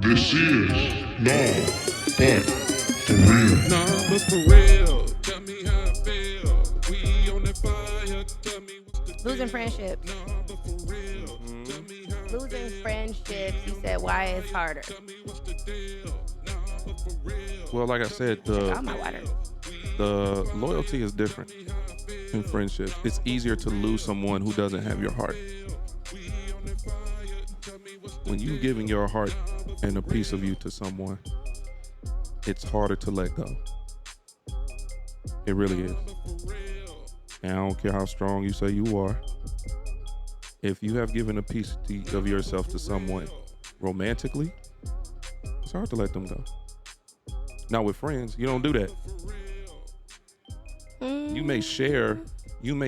This is Nah, but for real. Nah, but for real, tell me how I feel. We on that fire, tell me what's the Losing deal. friendships. Nah, but for real, tell me how I Losing feel. friendships. He said, why it's harder. Tell me what's the deal. Nah, but for real. Well, like I said, Check out my water. the loyalty is different in friendships. It's easier to lose someone who doesn't have your heart. When you're giving your heart and a piece of you to someone, it's harder to let go. It really is. And I don't care how strong you say you are. If you have given a piece of yourself to someone romantically, it's hard to let them go. Now with friends, you don't do that. You may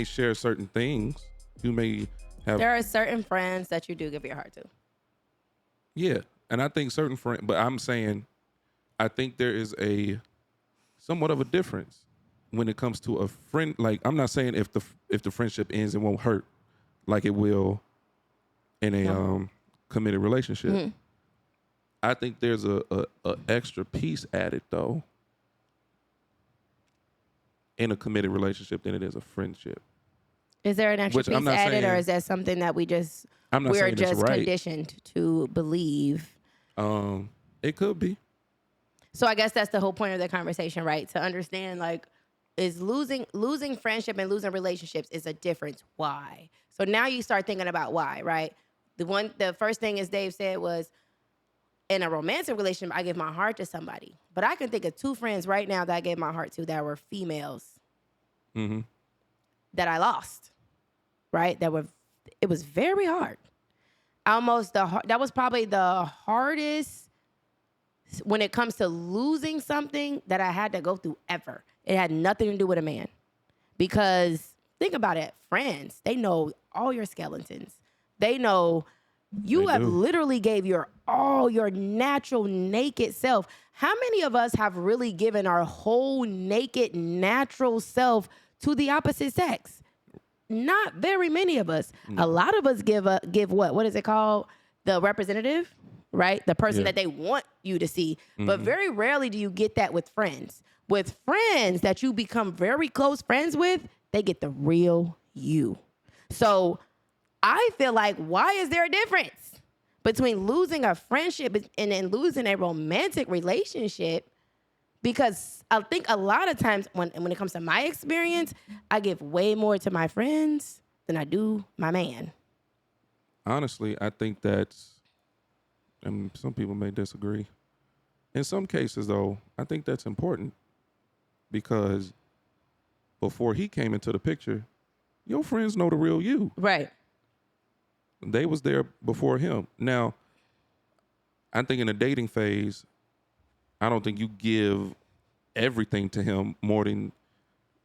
share certain things. You may have There are certain friends that you do give your heart to. Yeah, and I think certain friends, but I'm saying, I think there is a somewhat of a difference when it comes to a friend. Like, I'm not saying if the friendship ends, it won't hurt like it will in a committed relationship. Mm-hmm. I think there's a extra piece added though in a committed relationship than it is a friendship. Is there an extra Which I'm piece not added, or saying- is that something that I'm not we're saying it's just right. conditioned to believe? It could be. So I guess that's the whole point of the conversation, right? To understand, like, is losing friendship and losing relationships is a difference. Why? So now you start thinking about why, right? The first thing, as Dave said, was in a romantic relationship, I give my heart to somebody, but I can think of 2 friends right now that I gave my heart to that were females Mm-hmm. that I lost, right? It was very hard. That was probably the hardest when it comes to losing something that I had to go through ever. It had nothing to do with a man. Because think about it, friends, they know all your skeletons. They know you They have do. literally gave all your natural naked self. How many of us have really given our whole naked natural self to the opposite sex? Not very many of us. A lot of us give what? What is it called? The representative, right? The person Yeah. that they want you to see. But very rarely do you get that with friends. With friends that you become very close friends with, they get the real you. So I feel like, why is there a difference between losing a friendship and then losing a romantic relationship? Because I think a lot of times when it comes to my experience, I give way more to my friends than I do my man. Honestly, I think that's, and some people may disagree. In some cases, though, I think that's important because before he came into the picture, your friends know the real you. Right. They was there before him. Now, I think in the dating phase, I don't think you give everything to him more than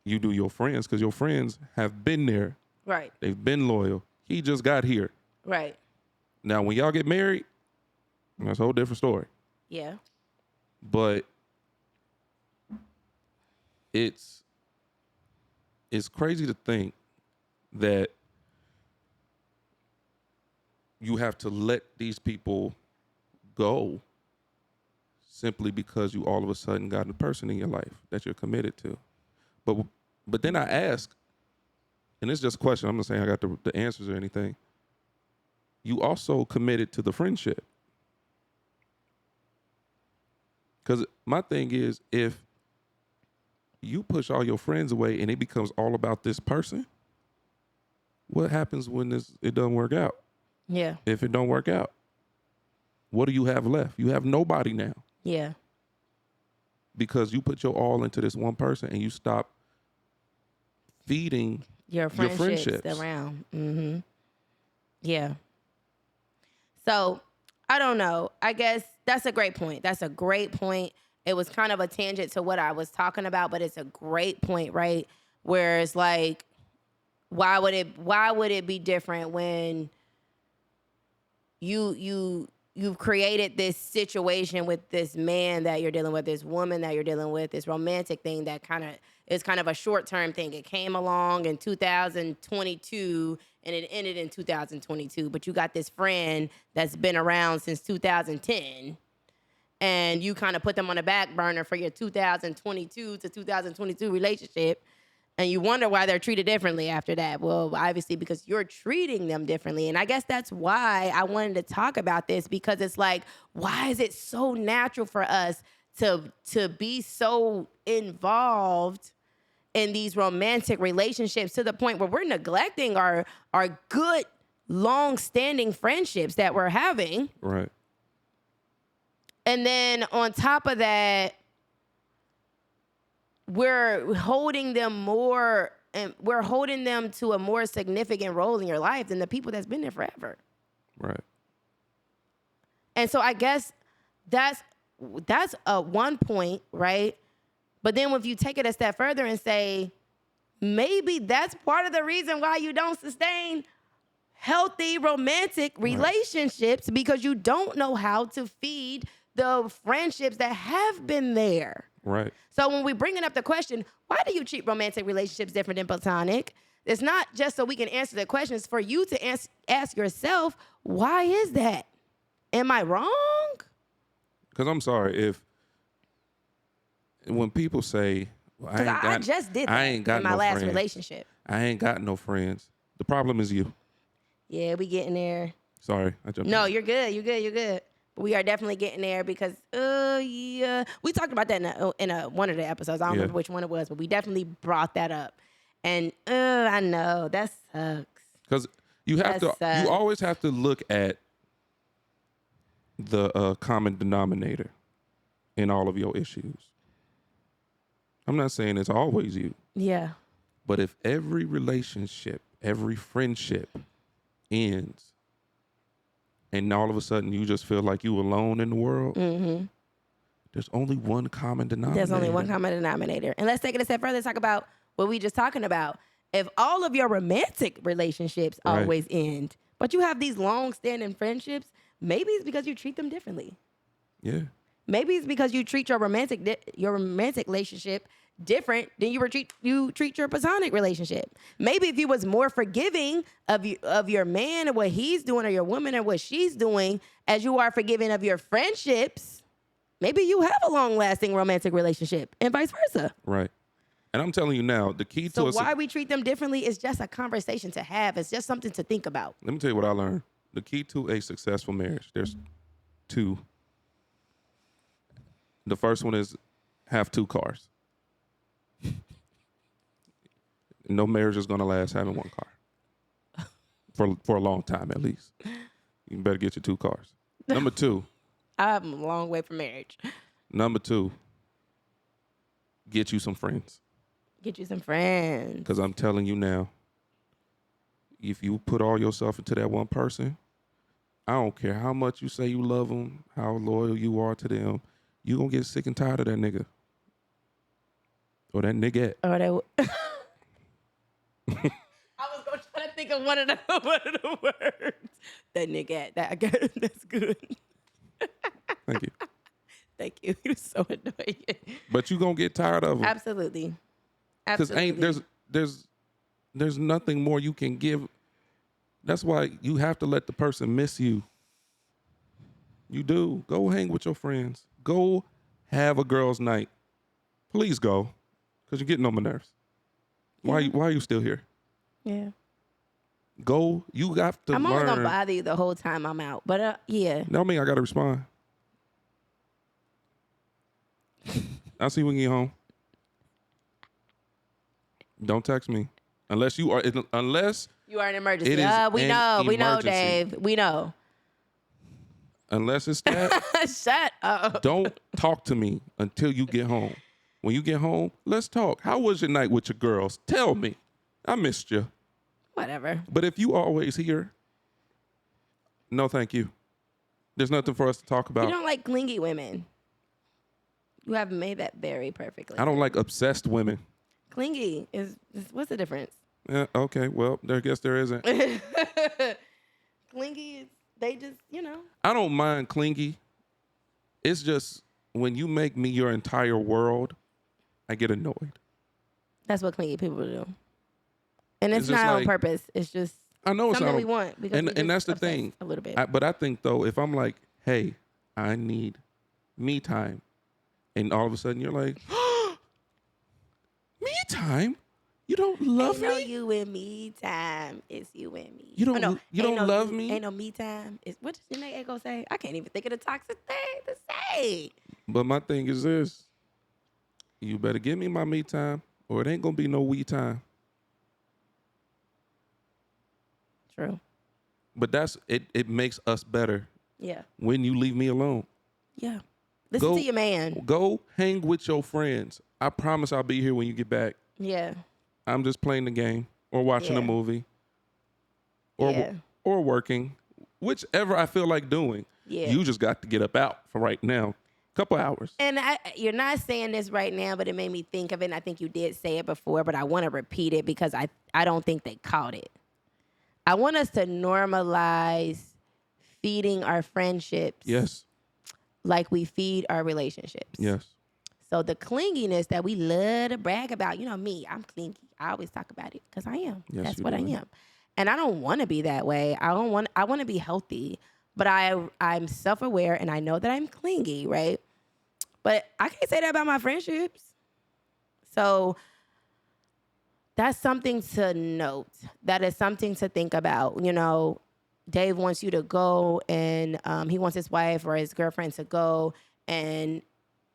you do your friends because your friends have been there. Right. They've been loyal. He just got here. Right. Now, when y'all get married, that's a whole different story. Yeah. But it's crazy to think that you have to let these people go simply because you all of a sudden got a person in your life that you're committed to. But then I ask, and it's just a question, I'm not saying I got the answers or anything. You also committed to the friendship. Because my thing is, if you push all your friends away and it becomes all about this person, what happens when it doesn't work out? Yeah. If it don't work out, what do you have left? You have nobody now Yeah. because you put your all into this one person and you stop feeding Your friendships, friendships. around. Mm-hmm. Yeah. So I don't know. I guess that's a great point. That's a great point. It was kind of a tangent to what I was talking about, but it's a great point, right? Where it's like, why would it be different when you've created this situation with this man that you're dealing with, this woman that you're dealing with, this romantic thing that is kind of a short-term thing. It came along in 2022 and it ended in 2022, but you got this friend that's been around since 2010 and you kind of put them on the back burner for your 2022 to 2022 relationship, and you wonder why they're treated differently after that. Well, obviously because you're treating them differently. And I guess that's why I wanted to talk about this, because it's like, why is it so natural for us to be so involved in these romantic relationships to the point where we're neglecting our good, long-standing friendships that we're having? Right. And then on top of that, we're holding them more, and we're holding them to a more significant role in your life than the people that's been there forever. Right. And so I guess that's one point, right? But then if you take it a step further and say, maybe that's part of the reason why you don't sustain healthy romantic relationships, because you don't know how to feed the friendships that have been there. Right. So when we're bringing up the question, why do you treat romantic relationships different than platonic? It's not just so we can answer the question. It's for you to ask yourself, why is that? Am I wrong? Because I'm sorry, when people say, well, I just did that in my last relationship. I ain't got no friends. The problem is you. Yeah, we getting there. Sorry, I jumped No, in. you're good. You're good. You're good. We are definitely getting there because, yeah, we talked about that in one of the episodes. I don't remember which one it was, but we definitely brought that up. And I know that sucks. Because you always have to look at the common denominator in all of your issues. I'm not saying it's always you. Yeah. But if every relationship, every friendship ends, and all of a sudden you just feel like you alone in the world, there's only one common denominator. There's only one common denominator. And let's take it a step further and talk about what we just talking about. If all of your romantic relationships always end, but you have these long-standing friendships, maybe it's because you treat them differently. Yeah. Maybe it's because you treat your romantic relationship different than you treat your platonic relationship. Maybe if you was more forgiving of your man and what he's doing, or your woman and what she's doing, as you are forgiving of your friendships, maybe you have a long-lasting romantic relationship, and vice versa. Right. And I'm telling you now, the key to why we treat them differently is just a conversation to have. It's just something to think about. Let me tell you what I learned. The key to a successful marriage, there's two. The first one is have two cars. No marriage is going to last having one car. For a long time, at least. You better get your two cars. Number two. I'm a long way from marriage. Number two, get you some friends. Get you some friends. Because I'm telling you now, if you put all yourself into that one person, I don't care how much you say you love them, how loyal you are to them, you're going to get sick and tired of that nigga. Or that nigga. Or that... I was going to try to think of one of the words. That nigga. That's good. Thank you. Thank you. You're so annoying. But you're going to get tired of them. Absolutely. Because there's nothing more you can give. That's why you have to let the person miss you. You do. Go hang with your friends. Go have a girls' night. Please go. Because you're getting on my nerves. Why are you still here? Yeah. Go. You got to learn. I'm only going to bother you the whole time I'm out. But yeah. No, I mean, I got to respond. I'll see you when you get home. Don't text me. Unless you are an emergency. We know, emergency. Dave. We know. Unless it's that. Shut up. Don't talk to me until you get home. When you get home, let's talk. How was your night with your girls? Tell me. I missed you. Whatever. But if you always here, no thank you. There's nothing for us to talk about. You don't like clingy women. You haven't made that very perfectly. I don't like obsessed women. Clingy is what's the difference? Yeah, okay, well, I guess there isn't. Clingy is, they just, I don't mind clingy. It's just when you make me your entire world, I get annoyed. That's what clingy people do. And it's just not like, on purpose. It's just I know it's something not we want. Because and that's the thing. A little bit. But I think, though, if I'm like, hey, I need me time. And all of a sudden you're like, me time? You don't love Ain't no me? you and me time. It's you and me. You don't- no, you ain't don't no love you- me? Ain't no me time. It's, what does Janae Echo say? I can't even think of the toxic thing to say. But my thing is this. You better give me my me time or it ain't going to be no we time. True. But that's it makes us better Yeah. when you leave me alone. Yeah. Listen Go- to your man. Go hang with your friends. I promise I'll be here when you get back. Yeah. I'm just playing the game or watching a Yeah. movie or Yeah. or working, whichever I feel like doing. Yeah. You just got to get up out for right now. Couple hours. And you're not saying this right now, but it made me think of it. And I think you did say it before, but I want to repeat it because I don't think they caught it. I want us to normalize feeding our friendships Yes. like we feed our relationships. Yes. So the clinginess that we love to brag about, you know me, I'm clingy. I always talk about it because I am. Yes, That's you what I do. am. And I don't want to be that way. I want to be healthy, but I'm self-aware and I know that I'm clingy, right? But I can't say that about my friendships. So that's something to note. That is something to think about. You know, Dave wants you to go and he wants his wife or his girlfriend to go and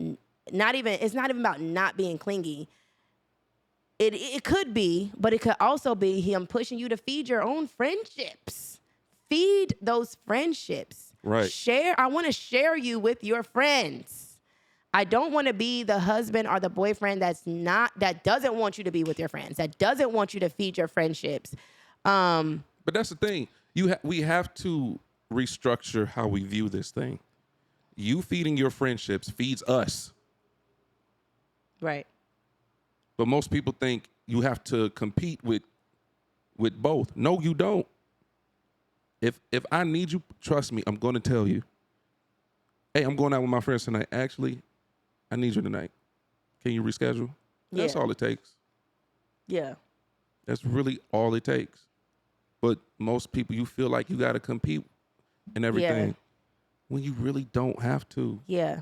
it's not even about not being clingy. It could be, but it could also be him pushing you to feed your own friendships. Feed those friendships. Right. I want to share you with your friends. I don't want to be the husband or the boyfriend that doesn't want you to be with your friends, that doesn't want you to feed your friendships. But that's the thing. We have to restructure how we view this thing. You feeding your friendships feeds us. Right. But most people think you have to compete with both. No, you don't. If I need you, trust me, I'm going to tell you. Hey, I'm going out with my friends tonight. Actually, I need you tonight. Can you reschedule? That's Yeah. all it takes. Yeah. That's really all it takes. But most people, you feel like you got to compete and everything when you really don't have to. Yeah.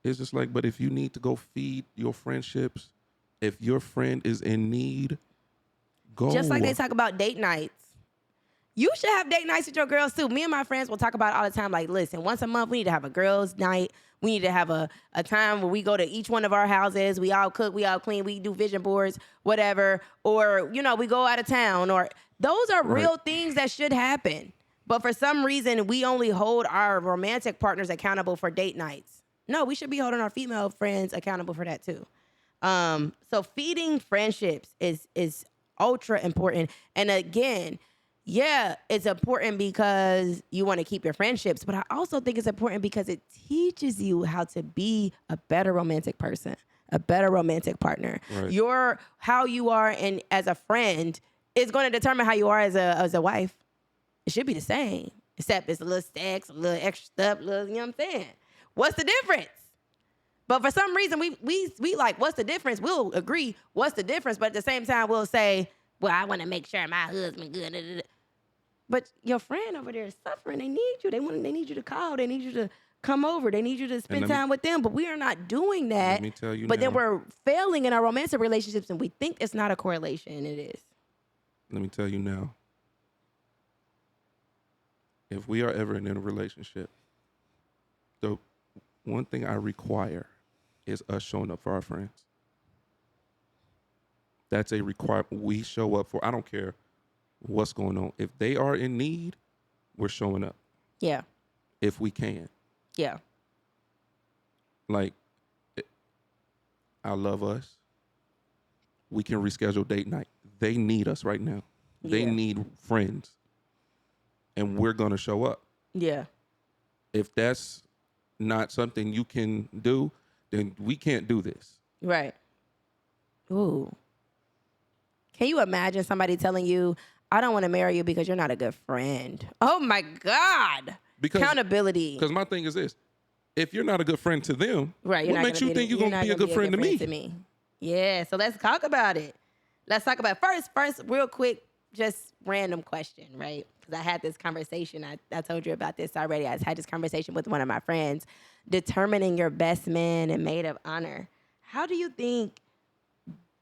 It's just like, but if you need to go feed your friendships, if your friend is in need, go. Just like they talk about date nights. You should have date nights with your girls too. Me and my friends will talk about it all the time. Like, listen, once a month, we need to have a girls' night. We need to have a time where we go to each one of our houses. We all cook, we all clean, we do vision boards, whatever. Or, you know, we go out of town. Or those are real things that should happen. But for some reason, we only hold our romantic partners accountable for date nights. No, we should be holding our female friends accountable for that too. So feeding friendships is ultra important. And again, yeah, it's important because you want to keep your friendships, but I also think it's important because it teaches you how to be a better romantic person, a better romantic partner. Right. How you are and as a friend is going to determine how you are as a wife. It should be the same, except it's a little sex, a little extra stuff, you know what I'm saying? What's the difference? But for some reason, we like, what's the difference? We'll agree, what's the difference? But at the same time, we'll say, well, I want to make sure my husband good. But your friend over there is suffering. They need you. They need you to call. They need you to come over. They need you to spend time with them. But we are not doing that. Let me tell you But then now. we're failing in our romantic relationships, and we think it's not a correlation, and it is. Let me tell you now. If we are ever in a relationship, the one thing I require is us showing up for our friends. That's a requirement. We show up for. I don't care what's going on. If they are in need, we're showing up. Yeah. If we can. Yeah. Like, I love us. We can reschedule date night. They need us right now. They Yeah. need friends. And we're going to show up. Yeah. If that's not something you can do, then we can't do this. Right. Ooh. Can you imagine somebody telling you, I don't want to marry you because you're not a good friend? Oh my God. Accountability. Because my thing is this. If you're not a good friend to them, Right. You're what not makes gonna you think you're going to be a good friend to me? Yeah. So let's talk about it. Let's talk about it. First, real quick, just random question, right? Because I had this conversation. I told you about this already. I had this conversation with one of my friends. Determining your best man and maid of honor. How do you think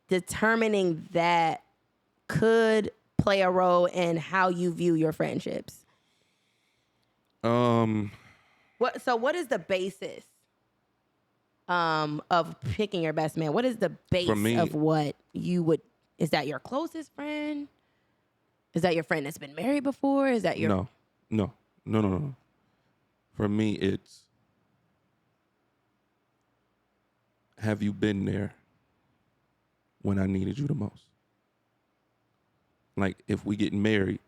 determining that could play a role in how you view your friendships? What is the basis of picking your best man? What is the base of what you would? Is that your closest friend? Is that your friend that's been married before? Is that your No. For me, it's have you been there when I needed you the most? Like if we get married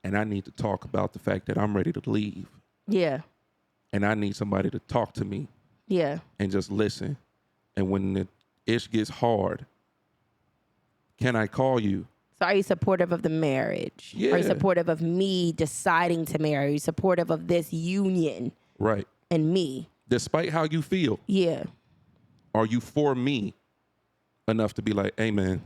and I need to talk about the fact that I'm ready to leave. Yeah. And I need somebody to talk to me. Yeah. And just listen. And when the ish gets hard, can I call you? So are you supportive of the marriage? Yeah. Are you supportive of me deciding to marry? Are you supportive of this union? Right. And me? Despite how you feel. Yeah. Are you for me enough to be like, hey man,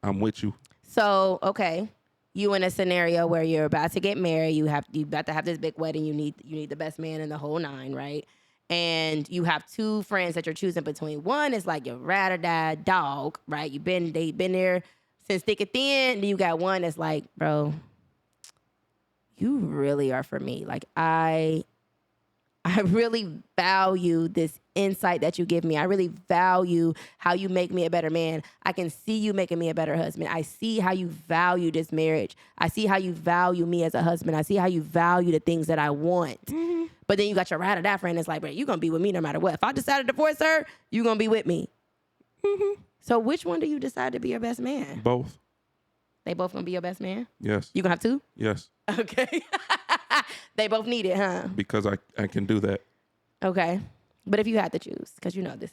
I'm with you? So, okay. You in a scenario where you're about to get married, you about to have this big wedding, you need the best man in the whole nine, right? And you have two friends that you're choosing between. One is like your ride or die dog, right? They've been there since thick and thin. Then you got one that's like, bro, you really are for me. Like I really value this insight that you give me. I really value how you make me a better man. I can see you making me a better husband. I see how you value this marriage. I see how you value me as a husband. I see how you value the things that I want. Mm-hmm. But then you got your ride or die friend that's like, bro, you're going to be with me no matter what. If I decide to divorce her, you're going to be with me. Mm-hmm. So which one do you decide to be your best man? Both. They both going to be your best man? Yes. You going to have two? Yes. Okay. They both need it, huh? Because I can do that. Okay. But if you had to choose, because you know this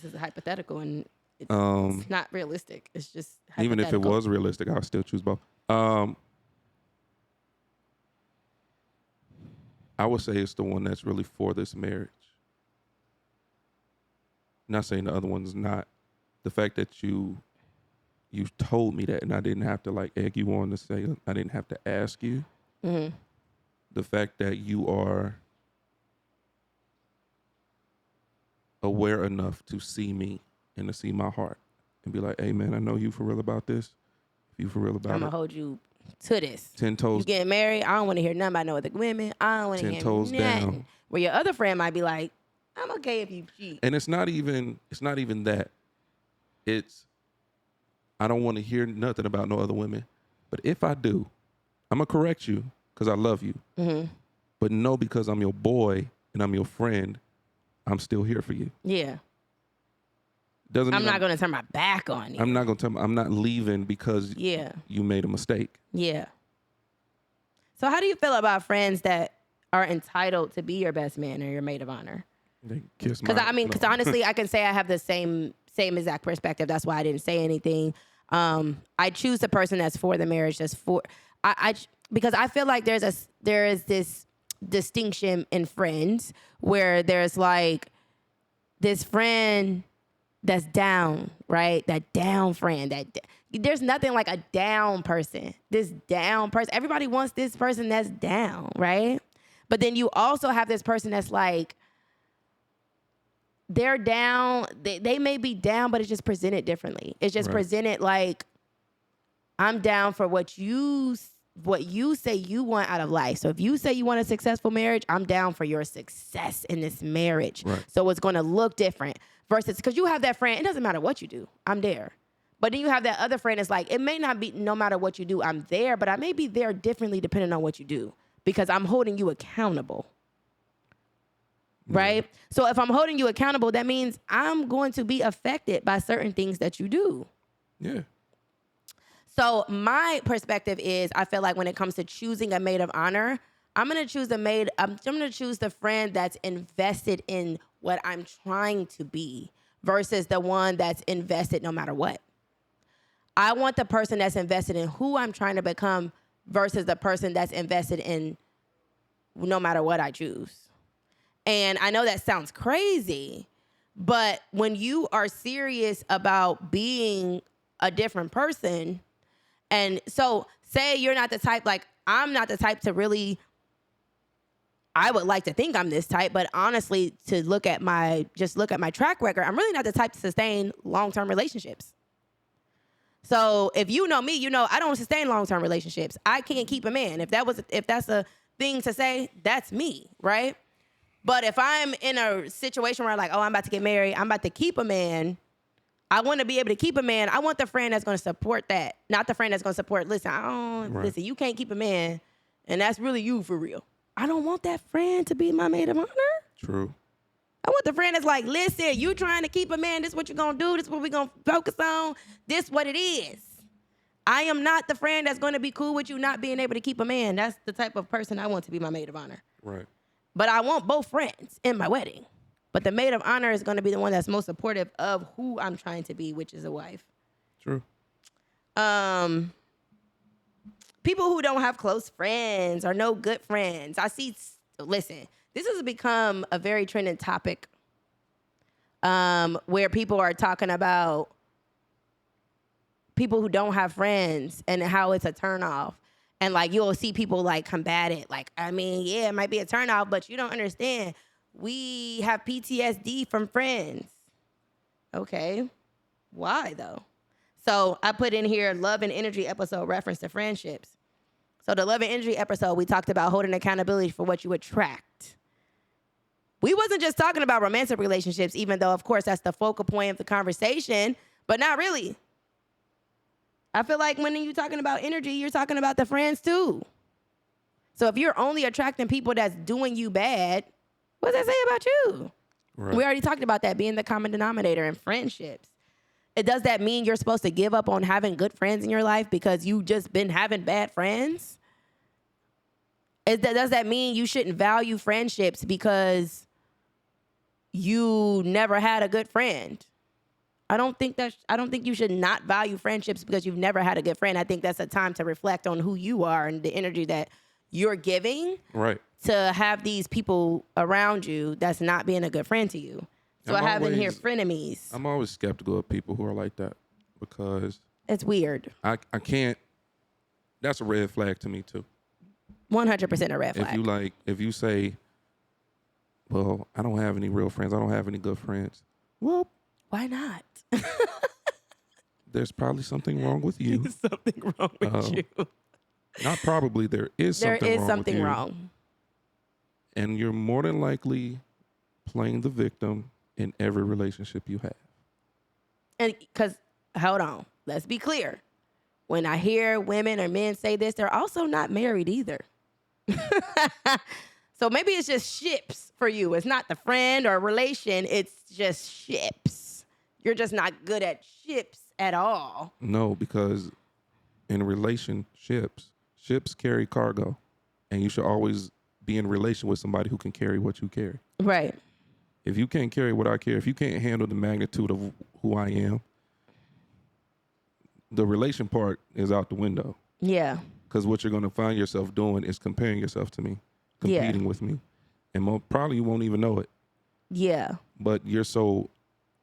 is a hypothetical and it's not realistic. It's just hypothetical. Even if it was realistic, I'll still choose both. I would say it's the one that's really for this marriage. Not saying the other one's not. The fact that you told me that and I didn't have to like egg you on to say, I didn't have to ask you. Mm-hmm. The fact that you are aware enough to see me and to see my heart and be like, hey man, I know you for real about this. If you for real about it. I'm going to hold you to this. 10 toes. You getting married? I don't want to hear nothing about no other women. I don't want to hear 10 toes nothing. down. Where your other friend might be like, I'm okay if you cheat. And it's not even that. It's, I don't want to hear nothing about no other women. But if I do, I'm going to correct you because I love you. Mm-hmm. But no, because I'm your boy and I'm your friend, I'm still here for you. Yeah. I'm not going to turn my back on you. I'm not going to I'm not leaving because you made a mistake. Yeah. So how do you feel about friends that are entitled to be your best man or your maid of honor? They kiss my... Because honestly, I can say I have the same exact perspective. That's why I didn't say anything. I choose the person that's for the marriage. That's for because I feel like there is this distinction in friends where there's like this friend that's down, right? That down friend. There's nothing like a down person. This down person. Everybody wants this person that's down, right? But then you also have this person that's like, they're down. They may be down, but it's just presented differently. It's just presented like, I'm down for what you say you want out of life. So if you say you want a successful marriage, I'm down for your success in this marriage. Right. So it's going to look different versus because you have that friend. It doesn't matter what you do. I'm there. But then you have that other friend that's like, it may not be no matter what you do, I'm there, but I may be there differently depending on what you do because I'm holding you accountable. Right? So if I'm holding you accountable, that means I'm going to be affected by certain things that you do. Yeah. So my perspective is I feel like when it comes to choosing a maid of honor, I'm going to choose I'm going to choose the friend that's invested in what I'm trying to be versus the one that's invested no matter what. I want the person that's invested in who I'm trying to become versus the person that's invested in no matter what I choose. And I know that sounds crazy, but when you are serious about being a different person And so say you're not the type, like I'm not the type to really, I would like to think I'm this type, but honestly, to look at my track record, I'm really not the type to sustain long-term relationships. So if you know me, you know I don't sustain long-term relationships. I can't keep a man. If that's a thing to say, that's me, right? But if I'm in a situation where I'm like, oh, I'm about to get married, I'm about to keep a man, I want to be able to keep a man. I want the friend that's going to support that, not the friend that's going to support, listen, you can't keep a man, and that's really you for real. I don't want that friend to be my maid of honor. True. I want the friend that's like, listen, you trying to keep a man, this is what you're going to do, this is what we're going to focus on, this what it is. I am not the friend that's going to be cool with you not being able to keep a man. That's the type of person I want to be my maid of honor. Right. But I want both friends in my wedding. But the maid of honor is going to be the one that's most supportive of who I'm trying to be, which is a wife. True. People who don't have close friends or no good friends. Listen, this has become a very trending topic where people are talking about people who don't have friends and how it's a turnoff. And like you'll see people like combat it. Like, I mean, yeah, it might be a turnoff, but you don't understand. We have PTSD from friends. Okay. Why though? So I put in here love and energy episode reference to friendships. So the love and energy episode, we talked about holding accountability for what you attract. We wasn't just talking about romantic relationships, even though, of course, that's the focal point of the conversation, but not really. I feel like when you're talking about energy, you're talking about the friends too. So if you're only attracting people that's doing you bad, what does that say about you? Right. We already talked about that being the common denominator in friendships. Does that mean you're supposed to give up on having good friends in your life because you just been having bad friends? Does that mean you shouldn't value friendships because you never had a good friend? I don't think you should not value friendships because you've never had a good friend. I think that's a time to reflect on who you are and the energy that you're giving. Right. To have these people around you that's not being a good friend to you. So I have in here frenemies. I'm always skeptical of people who are like that because it's weird. I can't. That's a red flag to me too. 100% a red flag. If you say, well, I don't have any real friends, I don't have any good friends. Well, why not? There's probably something wrong with you. There's something wrong with you. Not probably. There is something wrong. And you're more than likely playing the victim in every relationship you have. And because, hold on, let's be clear. When I hear women or men say this, they're also not married either. So maybe it's just ships for you. It's not the friend or relation. It's just ships. You're just not good at ships at all. No, because in relationships, ships carry cargo. And you should always be in relation with somebody who can carry what you carry. Right. If you can't carry what I carry, if you can't handle the magnitude of who I am, the relation part is out the window. Yeah. Because what you're going to find yourself doing is comparing yourself to me, competing with me. And probably you won't even know it. Yeah. But you're so,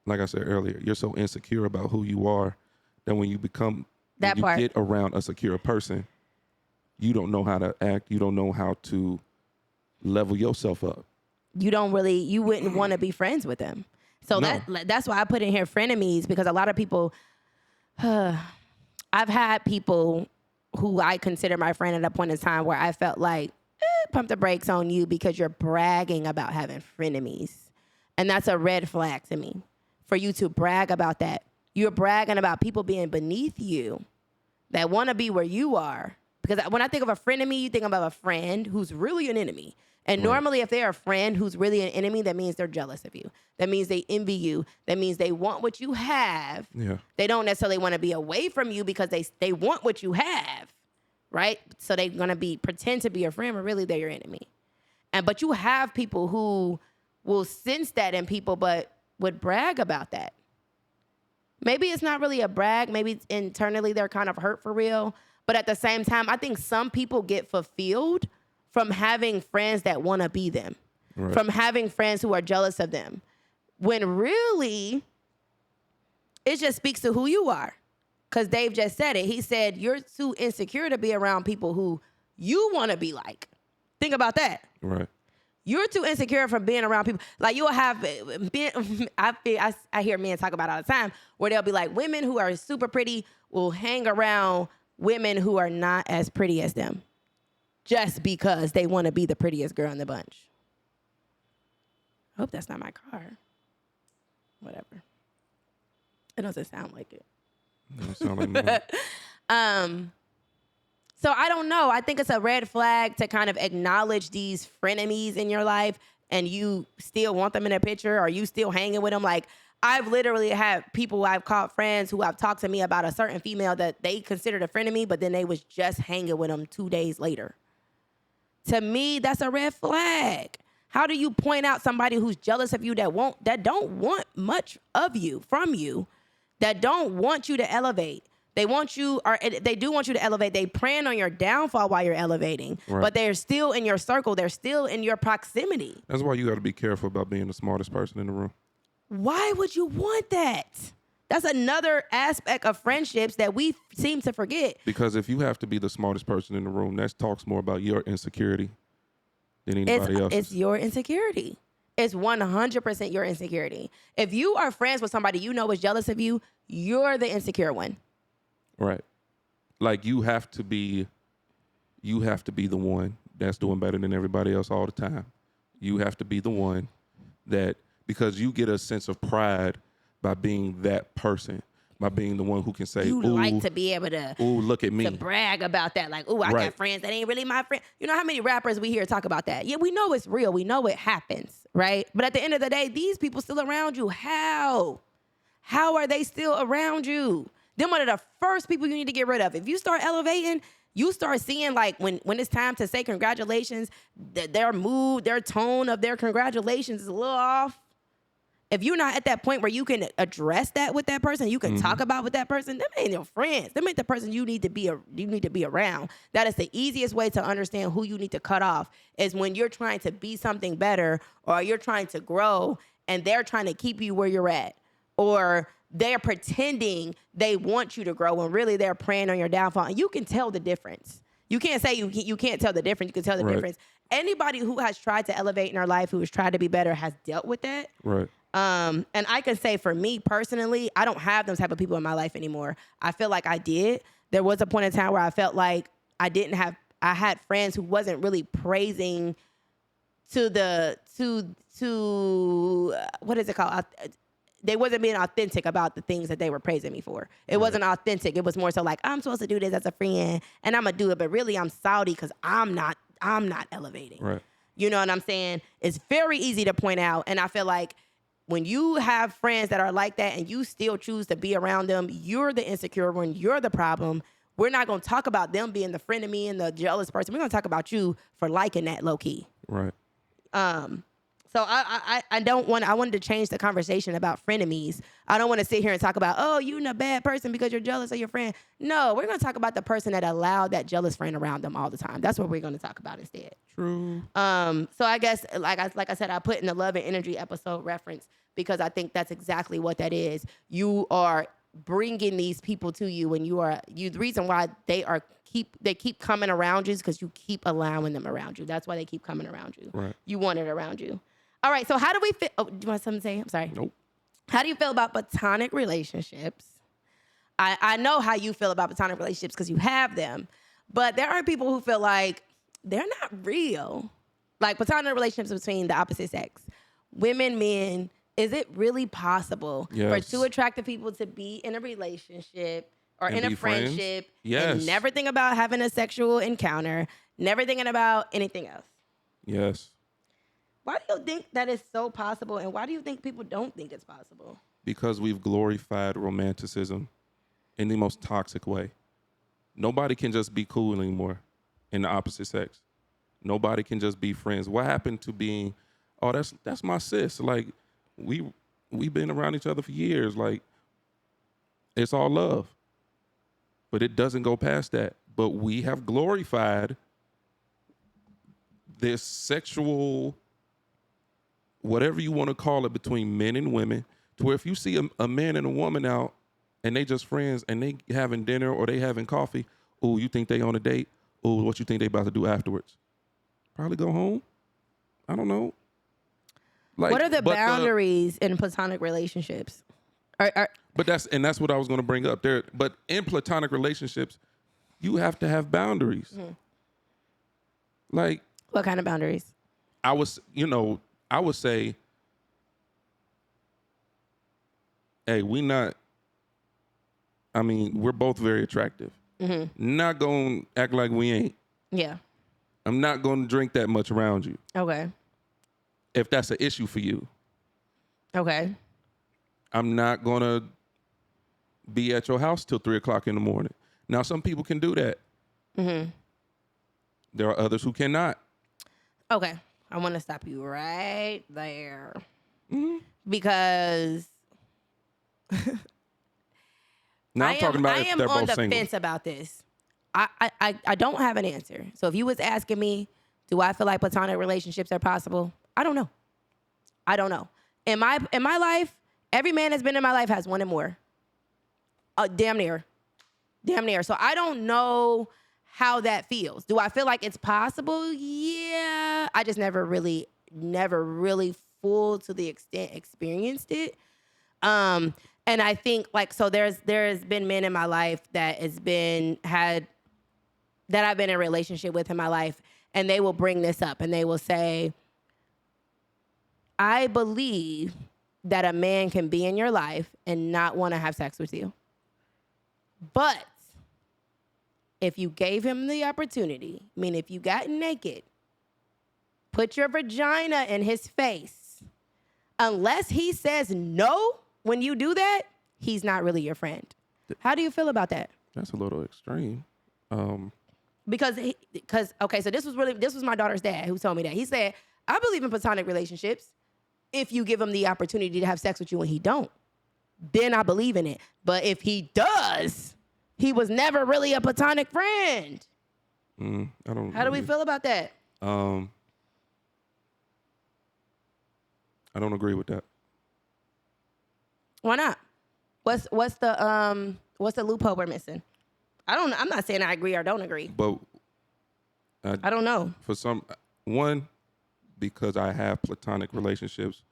like I said earlier, you're so insecure about who you are that when you get around a secure person, you don't know how to act. You don't know how to level yourself up. You wouldn't want to be friends with them. So no. That's why I put in here frenemies, because a lot of people, I've had people who I consider my friend at a point in time where I felt like, pump the brakes on you because you're bragging about having frenemies. And that's a red flag to me, for you to brag about that. You're bragging about people being beneath you that want to be where you are. Because when I think of a frenemy, you think about a friend who's really an enemy. And normally if they're a friend who's really an enemy, that means they're jealous of you. That means they envy you. That means they want what you have. Yeah. They don't necessarily want to be away from you because they want what you have, right? So they're going to pretend to be your friend, but really they're your enemy. But you have people who will sense that in people, but would brag about that. Maybe it's not really a brag. Maybe it's internally they're kind of hurt for real. But at the same time, I think some people get fulfilled from having friends that want to be them, from having friends who are jealous of them, when really it just speaks to who you are. because Dave just said it. He said, you're too insecure to be around people who you want to be like. Think about that. Right. You're too insecure from being around people. Like you'll have, I hear men talk about it all the time, where they'll be like, women who are super pretty will hang around women who are not as pretty as them just because they want to be the prettiest girl in the bunch. I hope that's not my car. Whatever. It doesn't sound like it. Doesn't sound like mine. So I don't know. I think it's a red flag to kind of acknowledge these frenemies in your life and you still want them in a picture or you still hanging with them. Like I've literally had people I've called friends who have talked to me about a certain female that they considered a friend of me, but then they was just hanging with them 2 days later. To me, that's a red flag. How do you point out somebody who's jealous of you that don't want much of you, from you, that don't want you to elevate? They want you, or they do want you to elevate. They preying on your downfall while you're elevating, Right. but they're still in your circle. They're still in your proximity. That's why you got to be careful about being the smartest person in the room. Why would you want that? That's another aspect of friendships that we seem to forget. Because if you have to be the smartest person in the room, that talks more about your insecurity than anybody else's. It's your insecurity. It's 100% your insecurity. If you are friends with somebody you know is jealous of you, you're the insecure one. Right. Like you have to be the one that's doing better than everybody else all the time. You have to be the one that, because you get a sense of pride by being that person, by being the one who can say, You ooh, like to be able to, ooh, look at me. to brag about that. Like, ooh, I Right. got friends that ain't really my friend. You know how many rappers we hear talk about that? Yeah, we know it's real. We know it happens, right? But at the end of the day, these people still around you. How? How are they still around you? Them are the first people you need to get rid of. If you start elevating, you start seeing like when it's time to say congratulations, their mood, their tone of their congratulations is a little off. If you're not at that point where you can address that with that person, you can talk about with that person, them ain't your friends. Them ain't the person you need to be around. That is the easiest way to understand who you need to cut off is when you're trying to be something better or you're trying to grow and they're trying to keep you where you're at. Or they're pretending they want you to grow when really they're preying on your downfall. And you can tell the difference. You can't say you can't tell the difference. You can tell the Right. difference. Anybody who has tried to elevate in their life, who has tried to be better, has dealt with that. Right. And I can say for me personally, I don't have those type of people in my life anymore. I feel like I did. There was a point in time where I felt like I had friends who wasn't really praising what is it called? They wasn't being authentic about the things that they were praising me for. It wasn't authentic. It was more so like, I'm supposed to do this as a friend and I'm gonna do it, but really I'm salty because I'm not elevating. Right. You know what I'm saying? It's very easy to point out. And I feel like when you have friends that are like that and you still choose to be around them, you're the insecure one, you're the problem. We're not gonna talk about them being the friend of me and the jealous person. We're gonna talk about you for liking that low key. Right. So I wanted to change the conversation about frenemies. I don't want to sit here and talk about, oh, you're a bad person because you're jealous of your friend. No, we're going to talk about the person that allowed that jealous friend around them all the time. That's what we're going to talk about instead. True. So I guess, like I said, I put in the Love and Energy episode reference because I think that's exactly what that is. You are bringing these people to you, and the reason why they keep coming around you is because you keep allowing them around you. That's why they keep coming around you. Right. You want it around you. All right, so how do we feel? Oh, do you want something to say? I'm sorry. Nope. How do you feel about platonic relationships? I know how you feel about platonic relationships because you have them, but there are people who feel like they're not real. Like platonic relationships between the opposite sex. Women, men, is it really possible for Yes. two attractive people to be in a relationship or And in a be friends? friendship Yes. and never think about having a sexual encounter, never thinking about anything else? Yes. Why do you think that is so possible, and why do you think people don't think it's possible? Because we've glorified romanticism in the most toxic way. Nobody can just be cool anymore in the opposite sex. Nobody can just be friends. What happened to being, oh, that's my sis. Like, we've been around each other for years. Like, it's all love. But it doesn't go past that. But we have glorified this sexual, whatever you want to call it, between men and women, to where if you see a man and a woman out and they just friends and they having dinner or they having coffee. Oh, you think they on a date? Oh, what you think they about to do afterwards? Probably go home. I don't know. Like, What are the but boundaries in platonic relationships? But that's what I was going to bring up there. But in platonic relationships, you have to have boundaries. Like, What kind of boundaries? I would say, hey, we're both very attractive. Not going to act like we ain't. Yeah. I'm not going to drink that much around you. Okay. If that's an issue for you. Okay. I'm not going to be at your house till 3 o'clock in the morning. Now, some people can do that. There are others who cannot. Okay. I want to stop you right there. Because Now I'm talking about I if am they're on both the single. fence about this. I don't have an answer. So if you was asking me, do I feel like platonic relationships are possible? I don't know. I don't know. In my life, every man that's been in my life has one and more. Damn near. So I don't know how that feels. Do I feel like it's possible? Yeah. I just never really full to the extent experienced it. And I think there's been men in my life that I've been in a relationship with in my life, and they will bring this up and they will say, I believe that a man can be in your life and not want to have sex with you. But if you gave him the opportunity, I mean, if you got naked, put your vagina in his face, unless he says no when you do that, he's not really your friend. How do you feel about that? That's a little extreme. Because so this was my daughter's dad who told me that. He said, I believe in platonic relationships if you give him the opportunity to have sex with you and he don't. Then I believe in it. But if he does, he was never really a platonic friend. How do we feel about that? I don't agree with that. Why not? What's the loophole we're missing? I'm not saying I agree or don't agree. But I don't know. For one, because I have platonic relationships,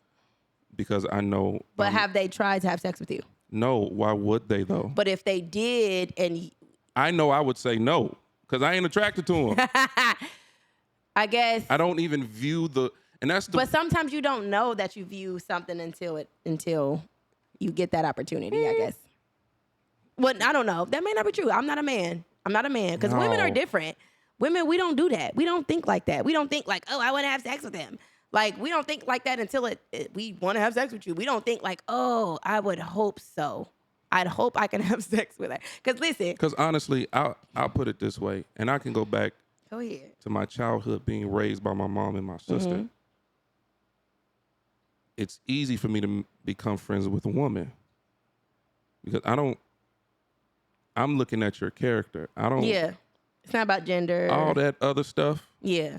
because I know. But have they tried to have sex with you? No. Why would they though? But if they did, and I know I would say no because I ain't attracted to them. I guess I don't even view and that's the. But sometimes you don't know that you view something until you get that opportunity, I guess. Well, I don't know. That may not be true. I'm not a man. Because women are different. Women, we don't do that. We don't think like that. We don't think like, oh, I want to have sex with him. Like, we don't think like that until we want to have sex with you. We don't think like, oh, I would hope so. I'd hope I can have sex with her. Because listen. Because honestly, I'll put it this way, and I can go back to my childhood being raised by my mom and my sister. It's easy for me to become friends with a woman because I'm looking at your character. Yeah. It's not about gender. All that other stuff. Yeah.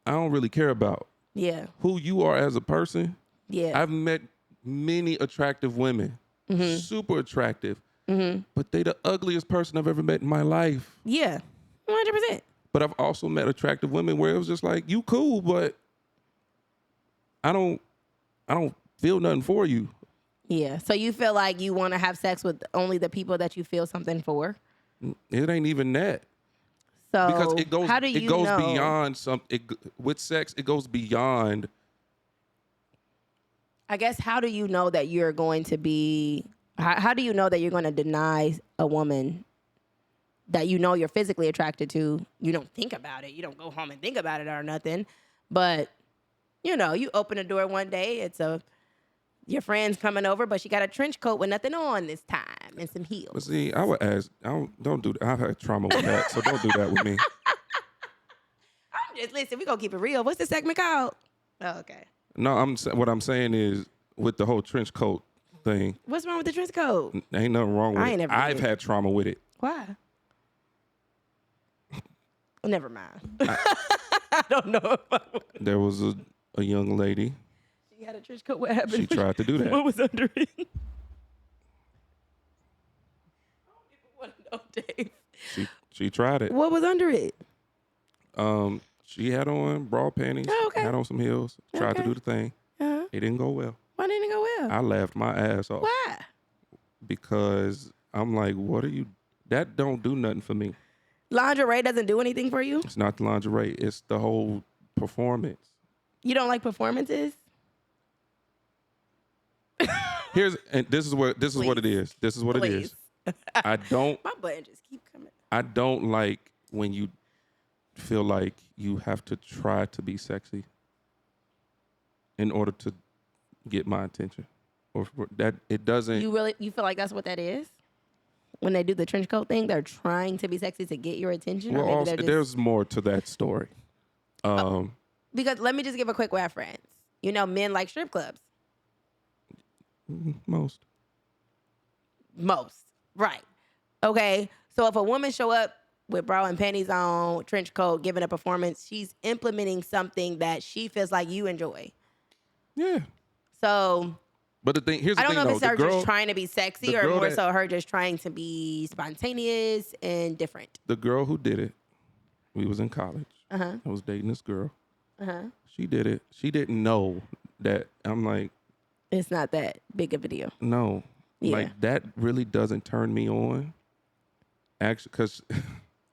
I don't really care about. Yeah. Who you are as a person. Yeah. I've met many attractive women. Super attractive. But they the ugliest person I've ever met in my life. Yeah. 100%. But I've also met attractive women where it was just like, you cool, but I don't feel nothing for you. Yeah. So you feel like you want to have sex with only the people that you feel something for? It ain't even that. So Because how do you know? Beyond with sex, it goes beyond. I guess, how do you know that you're going to be, how do you know that you're going to deny a woman that you know you're physically attracted to? You don't think about it. You don't go home and think about it or nothing. But, you open the door one day, your friend's coming over, but she got a trench coat with nothing on this time and some heels. But see, I would ask, don't do that. I've had trauma with that, so don't do that with me. Listen, we're going to keep it real. What's the segment called? Oh, okay. No, what I'm saying is with the whole trench coat thing. What's wrong with the trench coat? Ain't nothing wrong with it. I've had trauma with it. Why? Never mind. I don't know. There was a young lady. She had a trench coat. What happened? She tried to do that. What was under it? no, Dave. She tried it. What was under it? She had on bra panties, Oh, okay. had on some heels, tried to Okay. do the thing. Uh-huh. It didn't go well. Why didn't it go well? I laughed my ass off Why? because I'm like, what are you? That don't do nothing for me. Lingerie doesn't do anything for you? It's not the lingerie. It's the whole performance. You don't like performances? This is what it is. This is what it Please. is. I don't My button just keep coming. I don't like when you feel like you have to try to be sexy in order to get my attention. Or that it doesn't. You feel like that's what that is? When they do the trench coat thing, they're trying to be sexy to get your attention? Well, or maybe also, they're just, there's more to that story. because let me just give a quick reference. You know, men like strip clubs. Most. Right. Okay. So if a woman show up with bra and panties on, trench coat, giving a performance, she's implementing something that she feels like you enjoy. Yeah. So But here's the I don't thing, know if it's though. her just trying to be sexy the or girl more that- so her just trying to be spontaneous and different. The girl who did it, we was in college. Uh-huh. I was dating this girl. Uh-huh. She did it. She didn't know that. I'm like, It's not that big a video. no. Yeah. Like, that really doesn't turn me on. Actually, because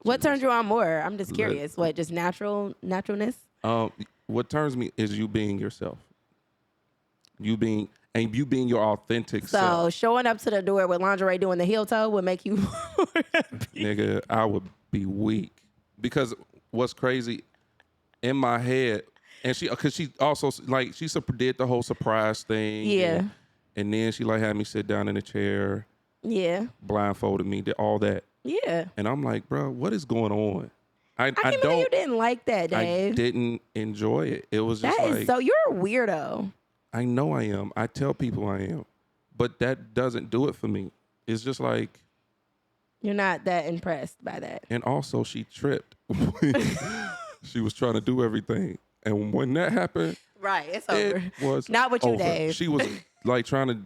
What turns you on more? I'm just curious. What, just naturalness? what turns me is you being yourself. You being your authentic So self. showing up to the door with lingerie doing the heel toe would make you Nigga, I would be weak. Because what's crazy, in my head, and because she also, like, she did the whole surprise thing. Yeah. And then she, like, had me sit down in a chair, Yeah. blindfolded me, did all that. Yeah. And I'm like, bro, what is going on? I can't believe you didn't like that, Dave. I didn't enjoy it. It was just That like, is so, you're a weirdo. I know I am. I tell people I am. But that doesn't do it for me. It's just like, You're not that impressed by that. and also she tripped. She was trying to do everything. And when that happened, Right. It's over. it was Not with you, over. Dave. She was like trying to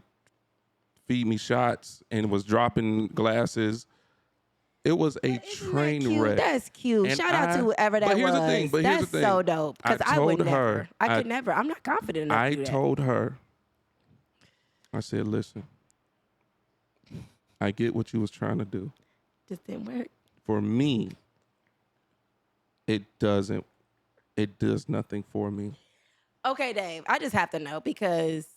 feed me shots and was dropping glasses. It was a train cute? wreck. That's cute. And Shout out to whoever that but here's was. the thing, but here's That's the thing. so dope. Because I would told never. her- I could never. I'm not confident enough I to do that. told her, I said, listen, I get what you was trying to do. Just didn't work. For me, it does nothing for me. Okay, Dave. I just have to know because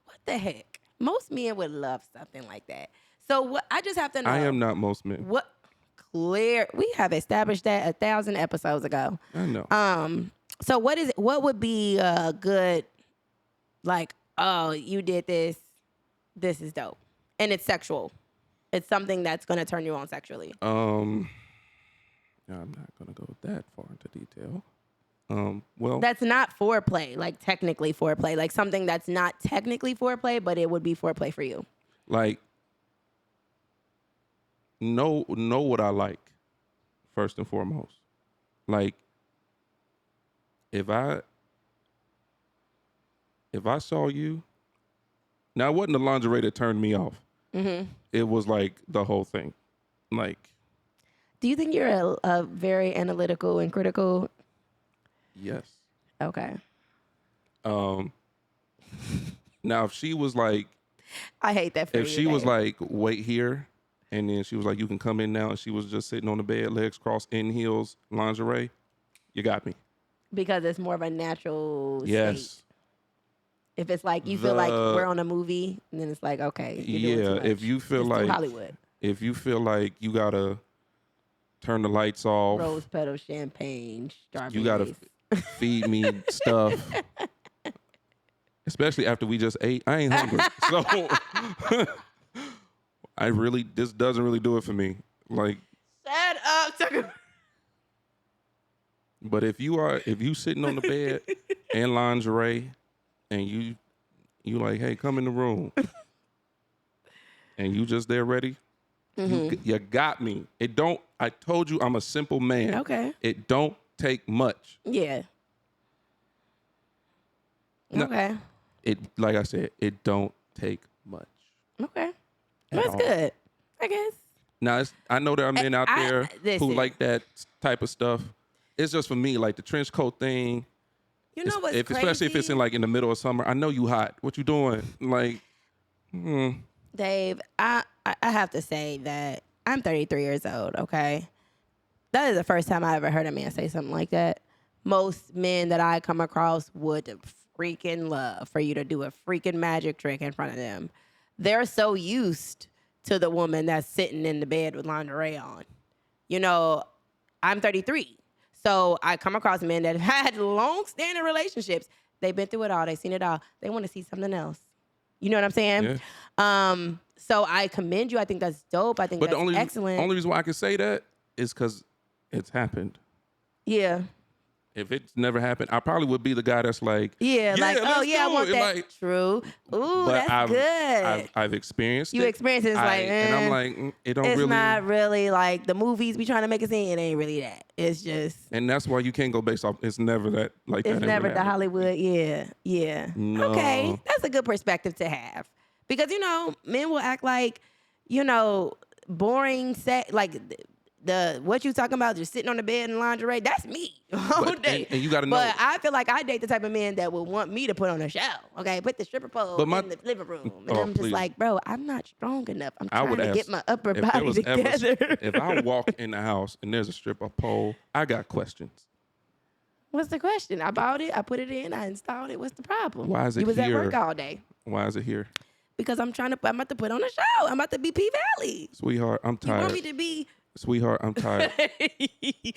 what the heck? Most men would love something like that. So what? I just have to know. I am not most men. What? Clear. We have established that 1,000 episodes ago. I know. So what is it? What would be a good, like, oh, you did this. This is dope, and it's sexual. It's something that's gonna turn you on sexually. I'm not gonna go that far into detail. Well, That's not foreplay, like technically foreplay, like something that's not technically foreplay, but it would be foreplay for you. like, know what I like, first and foremost. Like, if I saw you, now it wasn't the lingerie that turned me off. Mm-hmm. It was like the whole thing. Like, Do you think you're a very analytical and critical? yes. Okay. Now if she was like, I hate that for you. if she was Dave. like, wait here, and then she was like, you can come in now, and she was just sitting on the bed, legs crossed, in heels, lingerie, you got me. Because it's more of a natural Yes. state. If it's like you feel like we're on a movie, and then it's like, okay. You're doing too much. If you feel It's too like Hollywood. if you feel like you gotta turn the lights off, Rose petal champagne, strawberries. you gotta feed me stuff. Especially after we just ate. I ain't hungry. So this doesn't really do it for me. Like, Shut up, Tucker. but if you sitting on the bed in lingerie and you like, hey, come in the room, and you just there ready, you got me. I told you I'm a simple man. Okay. It don't take much. Yeah. No. Okay. Like I said, it don't take much. Okay. At That's all. good. I guess. Now, I know there are men out there who listen. like that type of stuff. It's just for me, like the trench coat thing. You know what's crazy? Especially if it's in like in the middle of summer. I know you hot. What you doing? Like, Dave, I have to say that I'm 33 years old, okay? That is the first time I ever heard a man say something like that. Most men that I come across would freaking love for you to do a freaking magic trick in front of them. They're so used to the woman that's sitting in the bed with lingerie on. You know, I'm 33. So I come across men that have had long-standing relationships. They've been through it all. They've seen it all. They want to see something else. You know what I'm saying? Yeah. So I commend you. I think that's dope. I think but that's the excellent. only reason why I can say that is because it's happened. Yeah. If it's never happened, I probably would be the guy that's like, Yeah, like, oh, let's yeah, I do want it. that. Like, True. Ooh, but that's good. I've experienced it. You experience it. It's like, and I'm like, it don't it's really. not really like the movies we trying to make it seem. It ain't really that. It's just. And that's why you can't go based off. It's never that like It's that. never the Hollywood. Yeah. Yeah. No. Okay. That's a good perspective to have. Because, you know, men will act like, you know, boring sex, like the what you talking about, just sitting on the bed in lingerie. That's me all day. And you got to know. But I feel like I date the type of men that would want me to put on a show. Okay, put the stripper pole in the living room, and I'm just please. like, bro, I'm not strong enough. I'm I trying would to ask get my upper if there body was together. if I walk in the house and there's a stripper pole, I got questions. What's the question? I bought it. I put it in. I installed it. What's the problem? Why is it You was here? at work all day. Why is it here? Because I'm about to put on a show. I'm about to be P Valley. Sweetheart, I'm You want tired. me to be? Sweetheart, I'm tired.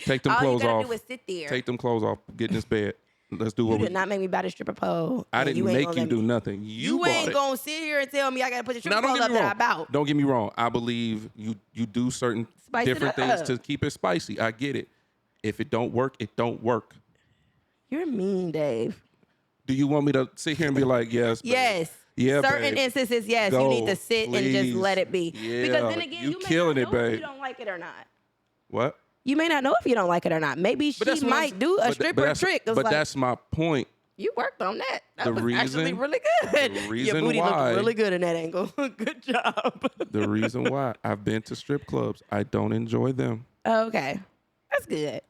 Take them All clothes you gotta off. do is sit there. Take them clothes off. Get in this bed. Let's do You what we did not make me buy the stripper pole. I and didn't you ain't make gonna you let do me. nothing. You bought ain't it. gonna sit here and tell me I gotta put the Now, stripper don't pole get up me that I wrong. bought. Don't get me wrong. I believe you do certain Spice it different things up. to keep it spicy. I get it. If it don't work, it don't work. You're mean, Dave. Do you want me to sit here and be like, yes, babe. Yes. Yeah, Certain babe. instances, yes, Go, you need to sit and just please. let it be. Yeah, Because then again, you you may killing not it, know if babe. you don't like it or not. What? You may not know if you don't like it or not. Maybe But that's she what I'm- might do a but stripper trick. It's But like, that's my point. you worked on that. That The was actually reason- really good. the Your reason booty why- looked really good in that angle. Good job. The reason why I've been to strip clubs, I don't enjoy them. Okay. That's good.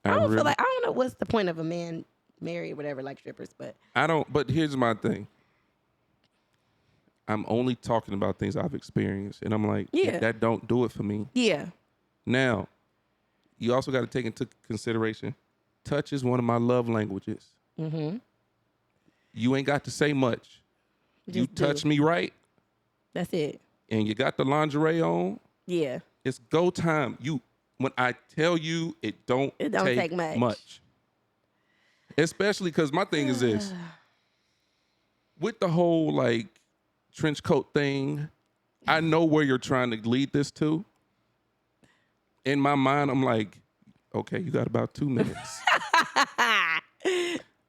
I don't really- feel like, I don't know what's the point of a man married, whatever, like strippers, but I don't. But here's my thing. I'm only talking about things I've experienced, and I'm like, Yeah. that don't do it for me. yeah. Now, you also got to take into consideration, touch is one of my love languages. Mm-hmm. You ain't got to say much. You Just do. touch me right, That's it. and you got the lingerie on. Yeah. It's go time. When I tell you, it don't take much. Especially because my thing is this. With the whole like trench coat thing, I know where you're trying to lead this to. In my mind, I'm like, okay, you got about 2 minutes.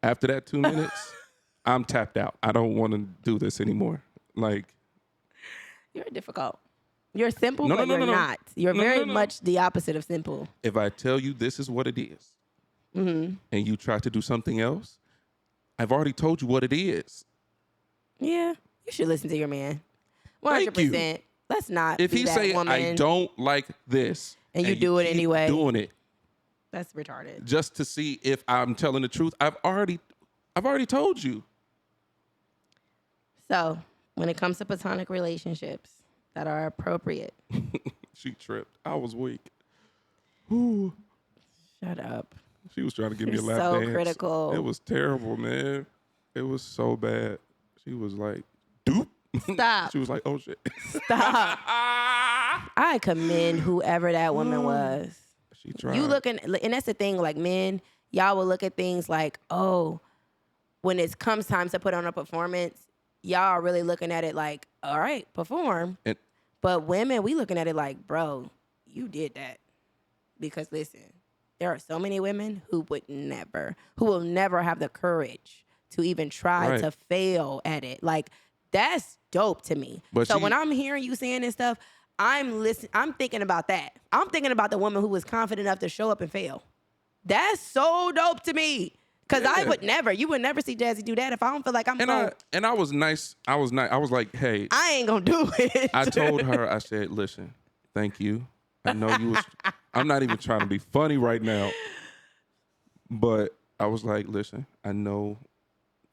After that 2 minutes, I'm tapped out. I don't want to do this anymore. Like, You're difficult. You're simple, No, but no, no, you're no, no. not. You're No, very no, no. much the opposite of simple. if I tell you this is what it is, Mm-hmm. and you try to do something else, I've already told you what it is. Yeah. You should listen to your man. Thank you. 100%. Let's not If be he that say woman. I don't like this, And you do it keep anyway. doing it That's retarded. just to see if I'm telling the truth, I've already told you. So, when it comes to platonic relationships that are appropriate, She tripped. I was weak. Ooh, shut up. she was trying to give me a You're lap so dance. critical. It was terrible, man. It was so bad. She was like, "Doop." Stop. She was like, "Oh shit." Stop. I commend whoever that woman was. She tried. You looking, and that's the thing, like men, y'all will look at things like, oh, when it comes time to put on a performance, y'all are really looking at it like, all right, perform. And- But women, we looking at it like, bro, you did that. Because listen, there are so many women who will never have the courage to even try Right. to fail at it. Like, that's dope to me. But so she- when I'm hearing you saying this stuff, I'm thinking about that. I'm thinking about the woman who was confident enough to show up and fail. That's so dope to me. Cause Yeah. you would never see Jazzy do that if I don't feel like I'm going. And I was nice. I was like, hey, I ain't gonna do it. I told her, I said, listen, Thank you. I know you was. I'm not even trying to be funny right now, but I was like, listen, I know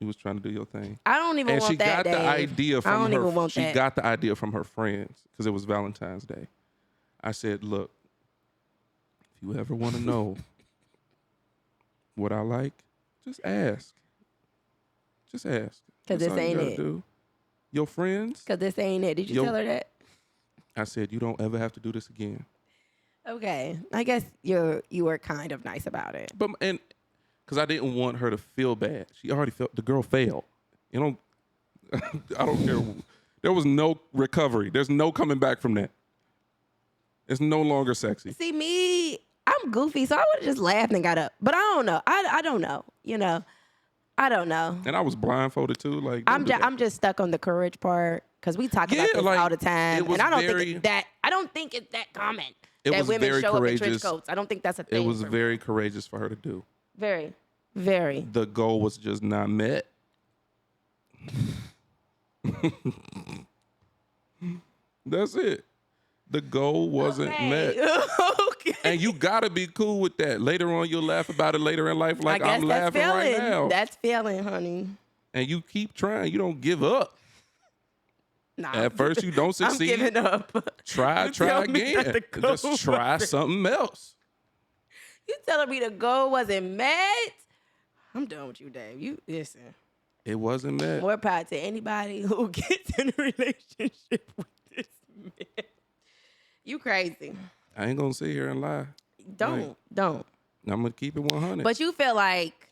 you was trying to do your thing. I don't even And want she that, got the Dave. idea I from don't her. even want She that. got the idea from her friends because it was Valentine's Day. I said, look, if you ever want to know what I like, just ask. Just ask. 'Cause That's this all you ain't gotta it. do. Your friends, Because this ain't it. Did you Yo- tell her that? I said, you don't ever have to do this again. Okay. I guess you were kind of nice about it. But and because I didn't want her to feel bad. She already felt the girl failed. You know, I don't care. There was no recovery. There's no coming back from that. It's no longer sexy. See, me, I'm goofy, so I would have just laughed and got up. But I don't know. I don't know. You know, I don't know. And I was blindfolded too. Like don't do that. I'm just stuck on the courage part because we talk about Yeah, this like, all the time, it was and I don't very- think it's that common It that was women very show up in trench courageous. coats. I don't think that's a thing. It was for me. very courageous for her to do. very, very. The goal was just not met. That's it. The goal wasn't met. Okay. And you gotta be cool with that. Later on, you'll laugh about it later in life, like I guess I'm laughing that's right failing. now. That's failing, honey. And you keep trying. You don't give up. Nah, At first, you don't I'm succeed. giving up. Try You tell me again. that the goal Just try wasn't- something else. You telling me the goal wasn't met? I'm done with you, Dave. You listen. It wasn't met. More power to anybody who gets in a relationship with this man. You crazy. I ain't gonna sit here and lie. Don't. I'm gonna keep it 100. But you feel like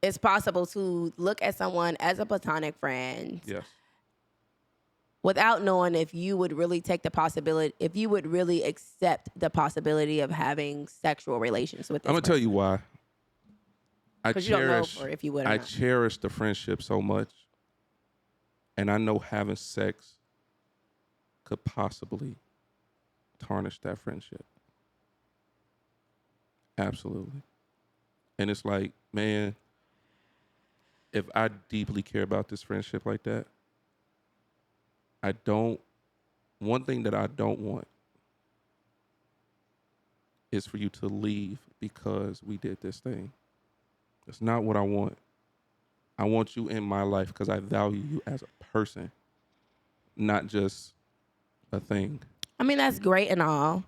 it's possible to look at someone as a platonic friend yes, without knowing if you would really take the possibility, if you would really accept the possibility of having sexual relations with this I'm gonna tell you why. I 'Cause you don't know cherish. for if you would or I not. cherish the friendship so much, and I know having sex could possibly tarnish that friendship. Absolutely. And it's like, man, if I deeply care about this friendship like that, one thing that I don't want is for you to leave because we did this thing. That's not what I want. I want you in my life because I value you as a person, not just a thing. I mean, that's great and all,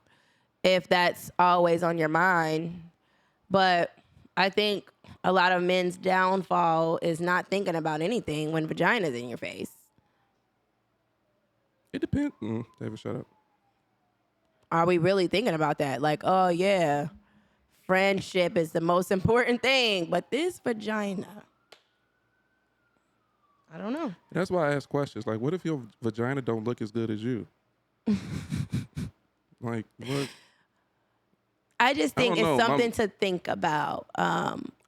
if that's always on your mind. But I think a lot of men's downfall is not thinking about anything when vagina's in your face. It depends. David, shut up. Are we really thinking about that? Like, oh yeah, friendship is the most important thing, but this vagina, I don't know. That's why I ask questions. Like, what if your vagina don't look as good as you? Like, what? I just think don't it's know. something to think about.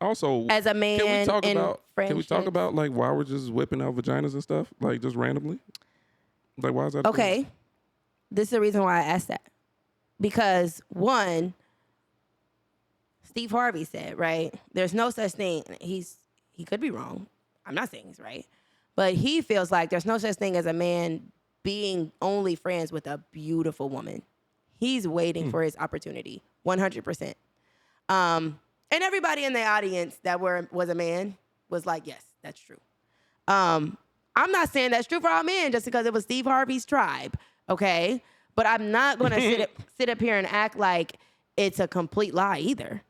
Also, As a man can we talk in about? Can we talk friendships. about like why we're just whipping out vaginas and stuff, like just randomly? Like, why is that? a thing? Okay, this is the reason why I asked that. Because one, Steve Harvey said, right, there's no such thing. He could be wrong. I'm not saying he's right. But he feels like there's no such thing as a man being only friends with a beautiful woman. He's waiting for his opportunity, 100%. And everybody in the audience that was a man was like, yes, that's true. I'm not saying that's true for all men just because it was Steve Harvey's tribe, okay? But I'm not going to sit up here and act like it's a complete lie either.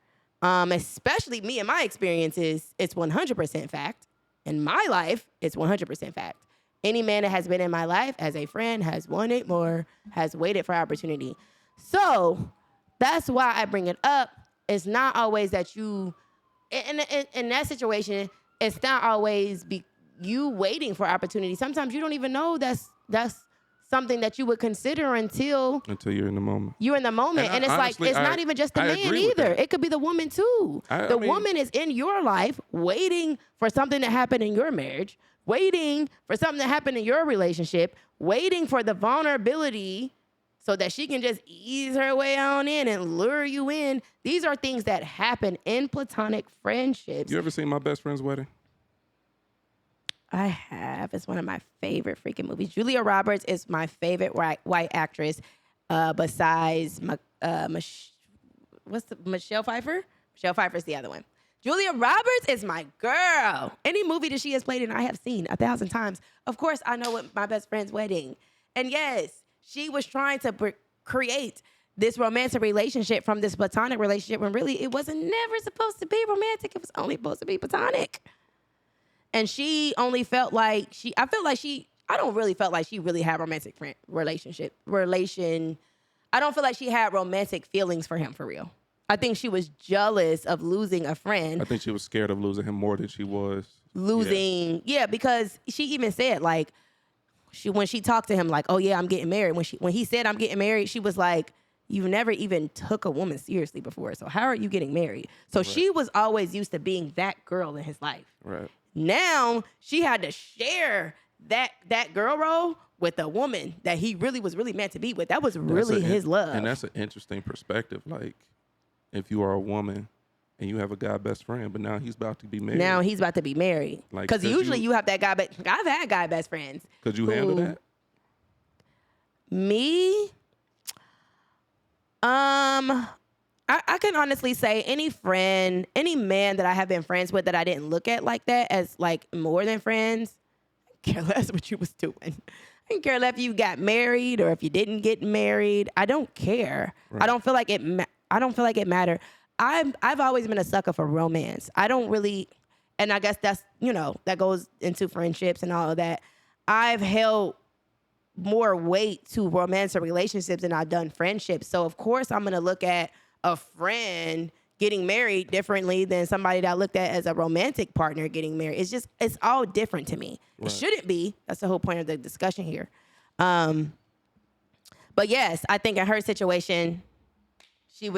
Especially me and my experiences, it's 100% fact. In my life, it's 100% fact. Any man that has been in my life as a friend has wanted more, has waited for opportunity. So that's why I bring it up. It's not always that you, in that situation, it's not always you waiting for opportunity. Sometimes you don't even know that's something that you would consider until you're in the moment. you're in the moment. And And it's honestly, like, it's not even just the I man agree with either. that. It could be the woman too. I The mean- woman is in your life waiting for something to happen in your marriage, waiting for something to happen in your relationship, waiting for the vulnerability so that she can just ease her way on in and lure you in. These are things that happen in platonic friendships. You ever seen My Best Friend's Wedding? I have. It's one of my favorite freaking movies. Julia Roberts is my favorite white actress. besides Michelle Pfeiffer? Michelle Pfeiffer's the other one. Julia Roberts is my girl. Any movie that she has played in, I have seen 1,000 times. Of course, I know what My Best Friend's Wedding. And yes, she was trying to create this romantic relationship from this platonic relationship when really it wasn't never supposed to be romantic. It was only supposed to be platonic. And she only felt like I don't really felt like she really had romantic relation. I don't feel like she had romantic feelings for him for real. I think she was jealous of losing a friend. I think she was scared of losing him more than she was losing. Yeah, because she even said like, when she talked to him like, oh yeah, I'm getting married. When he said I'm getting married, she was like, you've never even took a woman seriously before, so how are you getting married? So she was always used to being that girl in his life. Right. Now she had to share that girl role with a woman that he really was meant to be with. That was really his love. And that's an interesting perspective. Like, if you are a woman and you have a guy best friend, but now he's about to be married. Now he's about to be married. Like, because usually you have that guy, but I've had guy best friends. Could you handle that? Me? I can honestly say any man that I have been friends with that I didn't look at like that as like more than friends, I care less what you was doing. I didn't care less if you got married or if you didn't get married. I don't care. Right. I don't feel like it mattered. I've always been a sucker for romance. I don't really, and I guess that's, that goes into friendships and all of that. I've held more weight to romantic relationships than I've done friendships. So of course I'm going to look at a friend getting married differently than somebody that I looked at as a romantic partner getting married. It's all different to me. Right. It shouldn't be. That's the whole point of the discussion here. But yes, I think in her situation, she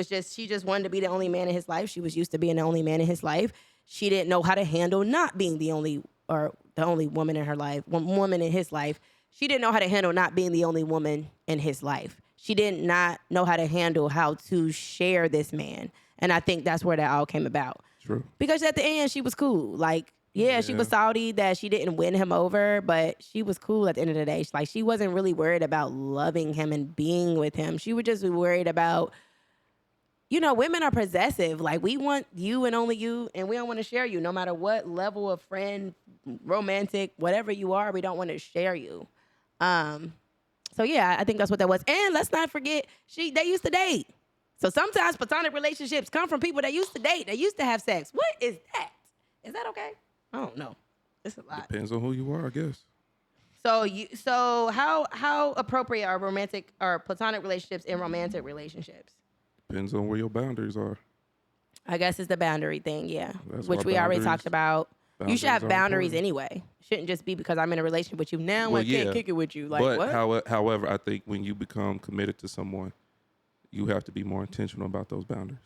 just wanted to be the only man in his life. She was used to being the only man in his life. She didn't know how to handle not being the only woman in her life, woman in his life. She didn't know how to handle not being the only woman in his life. She did not know how to handle how to share this man. And I think that's where that all came about. True. Because at the end, she was cool. Like, yeah, she was salty that she didn't win him over, but she was cool at the end of the day. Like, she wasn't really worried about loving him and being with him. She was just worried about, women are possessive. Like, we want you and only you, and we don't want to share you. No matter what level of friend, romantic, whatever you are, we don't want to share you. So yeah, I think that's what that was. And let's not forget, they used to date. So sometimes platonic relationships come from people that used to date, that used to have sex. What is that? Is that okay? I don't know. It's a lot. Depends on who you are, I guess. So how appropriate are romantic or platonic relationships in romantic relationships? Depends on where your boundaries are. I guess it's the boundary thing, yeah. That's which we already talked about. You should have boundaries important. anyway. Shouldn't just be because I'm in a relationship with you now I can't kick it with you. Like, but what? However, I think when you become committed to someone, you have to be more intentional about those boundaries.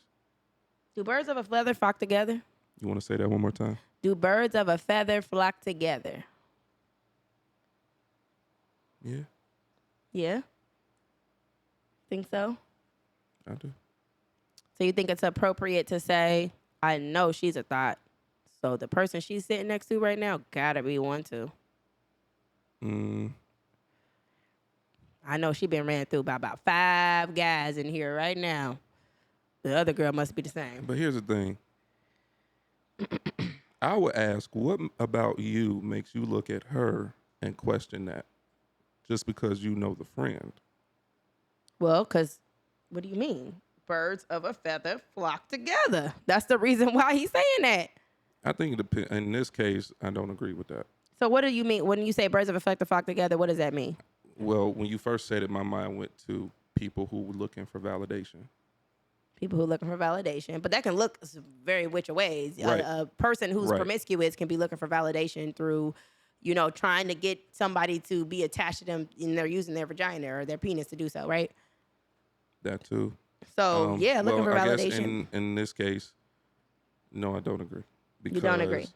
Do birds of a feather flock together? You want to say that one more time? Do birds of a feather flock together? Yeah. Yeah? Think so? I do. So you think it's appropriate to say, I know she's a thought, so the person she's sitting next to right now gotta be one too. I know she been ran through by about 5 guys in here right now. The other girl must be the same. But here's the thing. I would ask, what about you makes you look at her and question that just because you know the friend? Well, because, what do you mean? Birds of a feather flock together. That's the reason why he's saying that. I think it depends. In this case, I don't agree with that. So what do you mean? When you say birds of a feather flock together, what does that mean? Well, when you first said it, my mind went to people who were looking for validation. People who are looking for validation. But that can look very which ways. Right. A person who's promiscuous can be looking for validation through, trying to get somebody to be attached to them and they're using their vagina or their penis to do so, right? That too. So, looking for validation. I guess in this case, no, I don't agree. Because, you don't agree?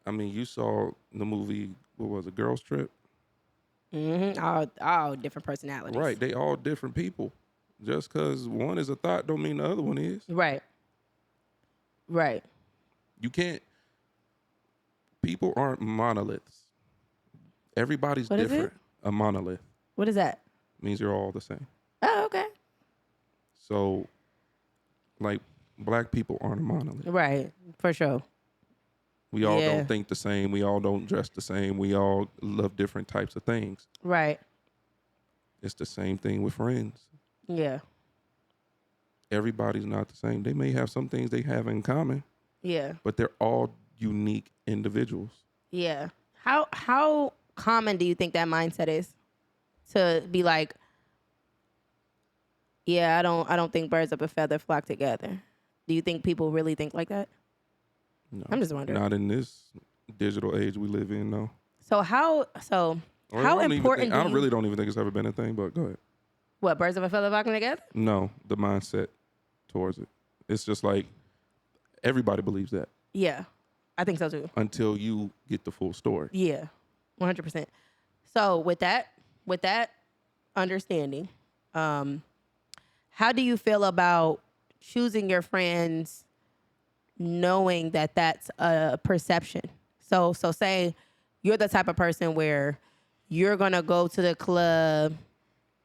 I mean, you saw the movie, what was it, Girls Trip? Mm-hmm. All different personalities. Right. They all different people. Just because one is a thought don't mean the other one is. Right. Right. You can't. People aren't monoliths. Everybody's what different. Is it? A monolith. What is that? Means you're all the same. Oh, okay. So, like, black people aren't a monolith. Right. For sure. We all Yeah. don't think the same. We all don't dress the same. We all love different types of things. Right. It's the same thing with friends. Yeah. Everybody's not the same. They may have some things they have in common, Yeah. but they're all unique individuals. Yeah. How common do you think that mindset is? To be like, yeah, I don't think birds of a feather flock together. Do you think people really think like that? No, I'm just wondering. Not in this digital age we live in, no. So how Or how I don't even important think- do I you, really don't even think it's ever been a thing, but go ahead. what, birds of a feather flocking together? No, the mindset towards it. It's just like everybody believes that Yeah. I think so too. until you get the full story. Yeah. 100%. So with that understanding, how do you feel about choosing your friends knowing that that's a perception? So say you're the type of person where you're going to go to the club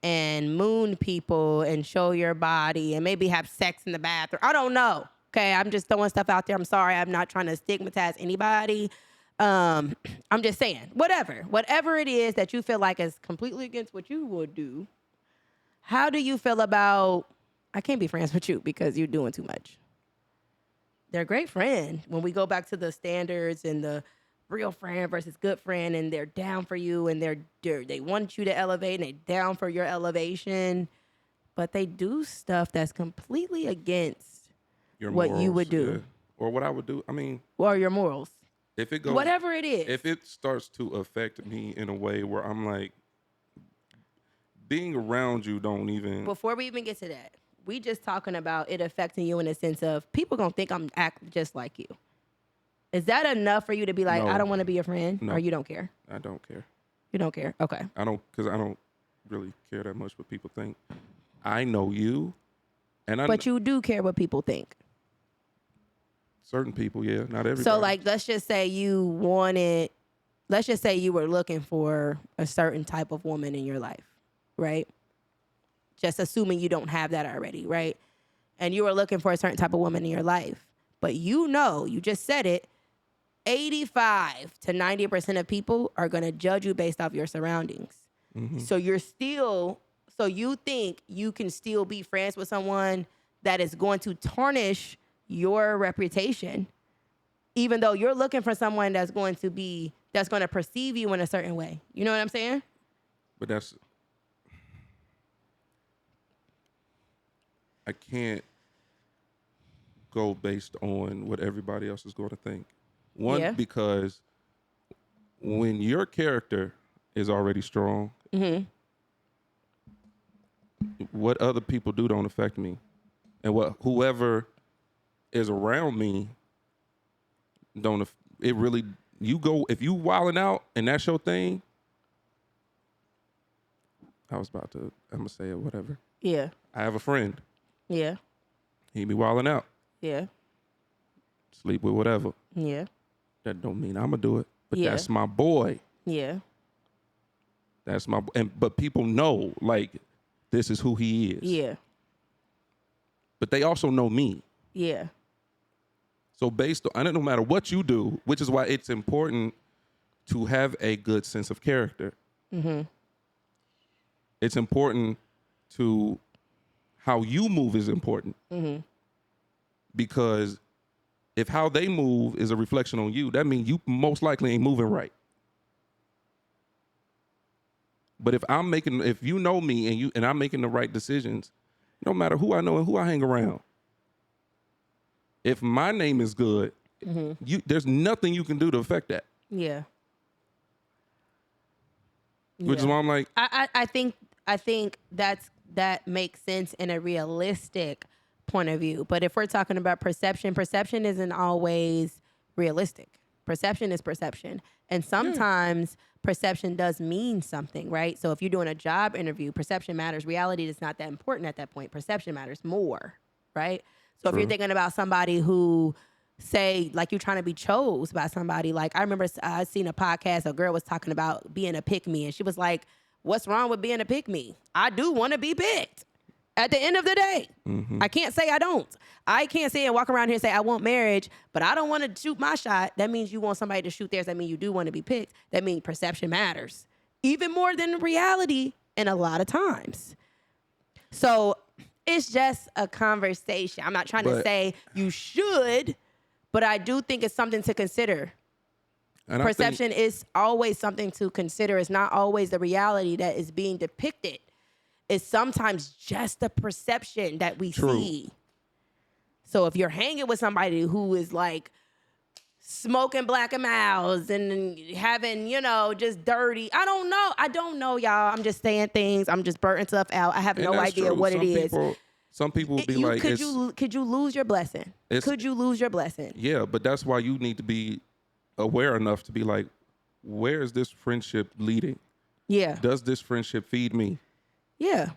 and moon people and show your body and maybe have sex in the bathroom. I don't know. Okay, I'm just throwing stuff out there. I'm sorry. I'm not trying to stigmatize anybody. I'm just saying, whatever it is that you feel like is completely against what you would do. How do you feel about, I can't be friends with you because you're doing too much. They're a great friend. When we go back to the standards and the real friend versus good friend, and they're down for you and they want you to elevate and they're down for your elevation, but they do stuff that's completely against Your what you would do. yeah. Or what I would do. I mean, or your morals. if it goes, Whatever it is. if it starts to affect me in a way where I'm like, being around you don't even. Before we even get to that, we just talking about it affecting you in a sense of people gonna think I'm act just like you. Is that enough for you to be like, No. I don't want to be your friend, No. or you don't care? I don't care. You don't care. Okay. I don't, because I don't really care that much what people think. I know you, and I But you do care what people think. certain people, yeah, not everybody. So like, let's just say you were looking for a certain type of woman in your life, right? Just assuming you don't have that already, right? And you were looking for a certain type of woman in your life, but you just said it, 85 to 90% of people are going to judge you based off your surroundings. Mhm. So you think you can still be friends with someone that is going to tarnish your reputation, even though you're looking for someone that's going to perceive you in a certain way. You know what I'm saying? But I can't go based on what everybody else is going to think. One, Yeah. because when your character is already strong, what other people do don't affect me. And what whoever is around me if you wilding out and that's your thing, I'm gonna say it, whatever. Yeah. I have a friend. Yeah. He be wilding out, Yeah. sleep with whatever. Yeah. That don't mean I'm gonna do it, but Yeah. that's my boy. Yeah. But people know like this is who he is. Yeah. But they also know me. Yeah. So no matter what you do, which is why it's important to have a good sense of character. Mm-hmm. It's important to how you move is important. Mm-hmm. Because if how they move is a reflection on you, that means you most likely ain't moving right. But if you know me and I'm making the right decisions, no matter who I know and who I hang around, if my name is good, there's nothing you can do to affect that. Yeah. Which is why I'm like, I think that makes sense in a realistic point of view. But if we're talking about perception isn't always realistic. Perception is perception. And sometimes perception does mean something, right? So if you're doing a job interview, perception matters. Reality is not that important at that point. Perception matters more, right? So if you're thinking about somebody who, say, like you're trying to be chose by somebody, like I remember I seen a podcast, a girl was talking about being a pick-me, and she was like, what's wrong with being a pick me? I do want to be picked. At the end of the day, I can't say I don't. I can't say and walk around here and say I want marriage, but I don't want to shoot my shot. That means you want somebody to shoot theirs. That means you do want to be picked. That means perception matters even more than reality in a lot of times. So it's just a conversation. I'm not trying to say you should, but I do think it's something to consider. And Perception is always something to consider. It's not always the reality that is being depicted. It's sometimes just the perception that we see. So if you're hanging with somebody who is like smoking Black and Milds and having, just dirty, I don't know, y'all. I'm just saying things. I'm just burning stuff out. I have no idea what it is. Some people will be like, could you lose your blessing? Could you lose your blessing? Yeah, but that's why you need to be aware enough to be like, where is this friendship leading? Yeah. Does this friendship feed me? Yeah,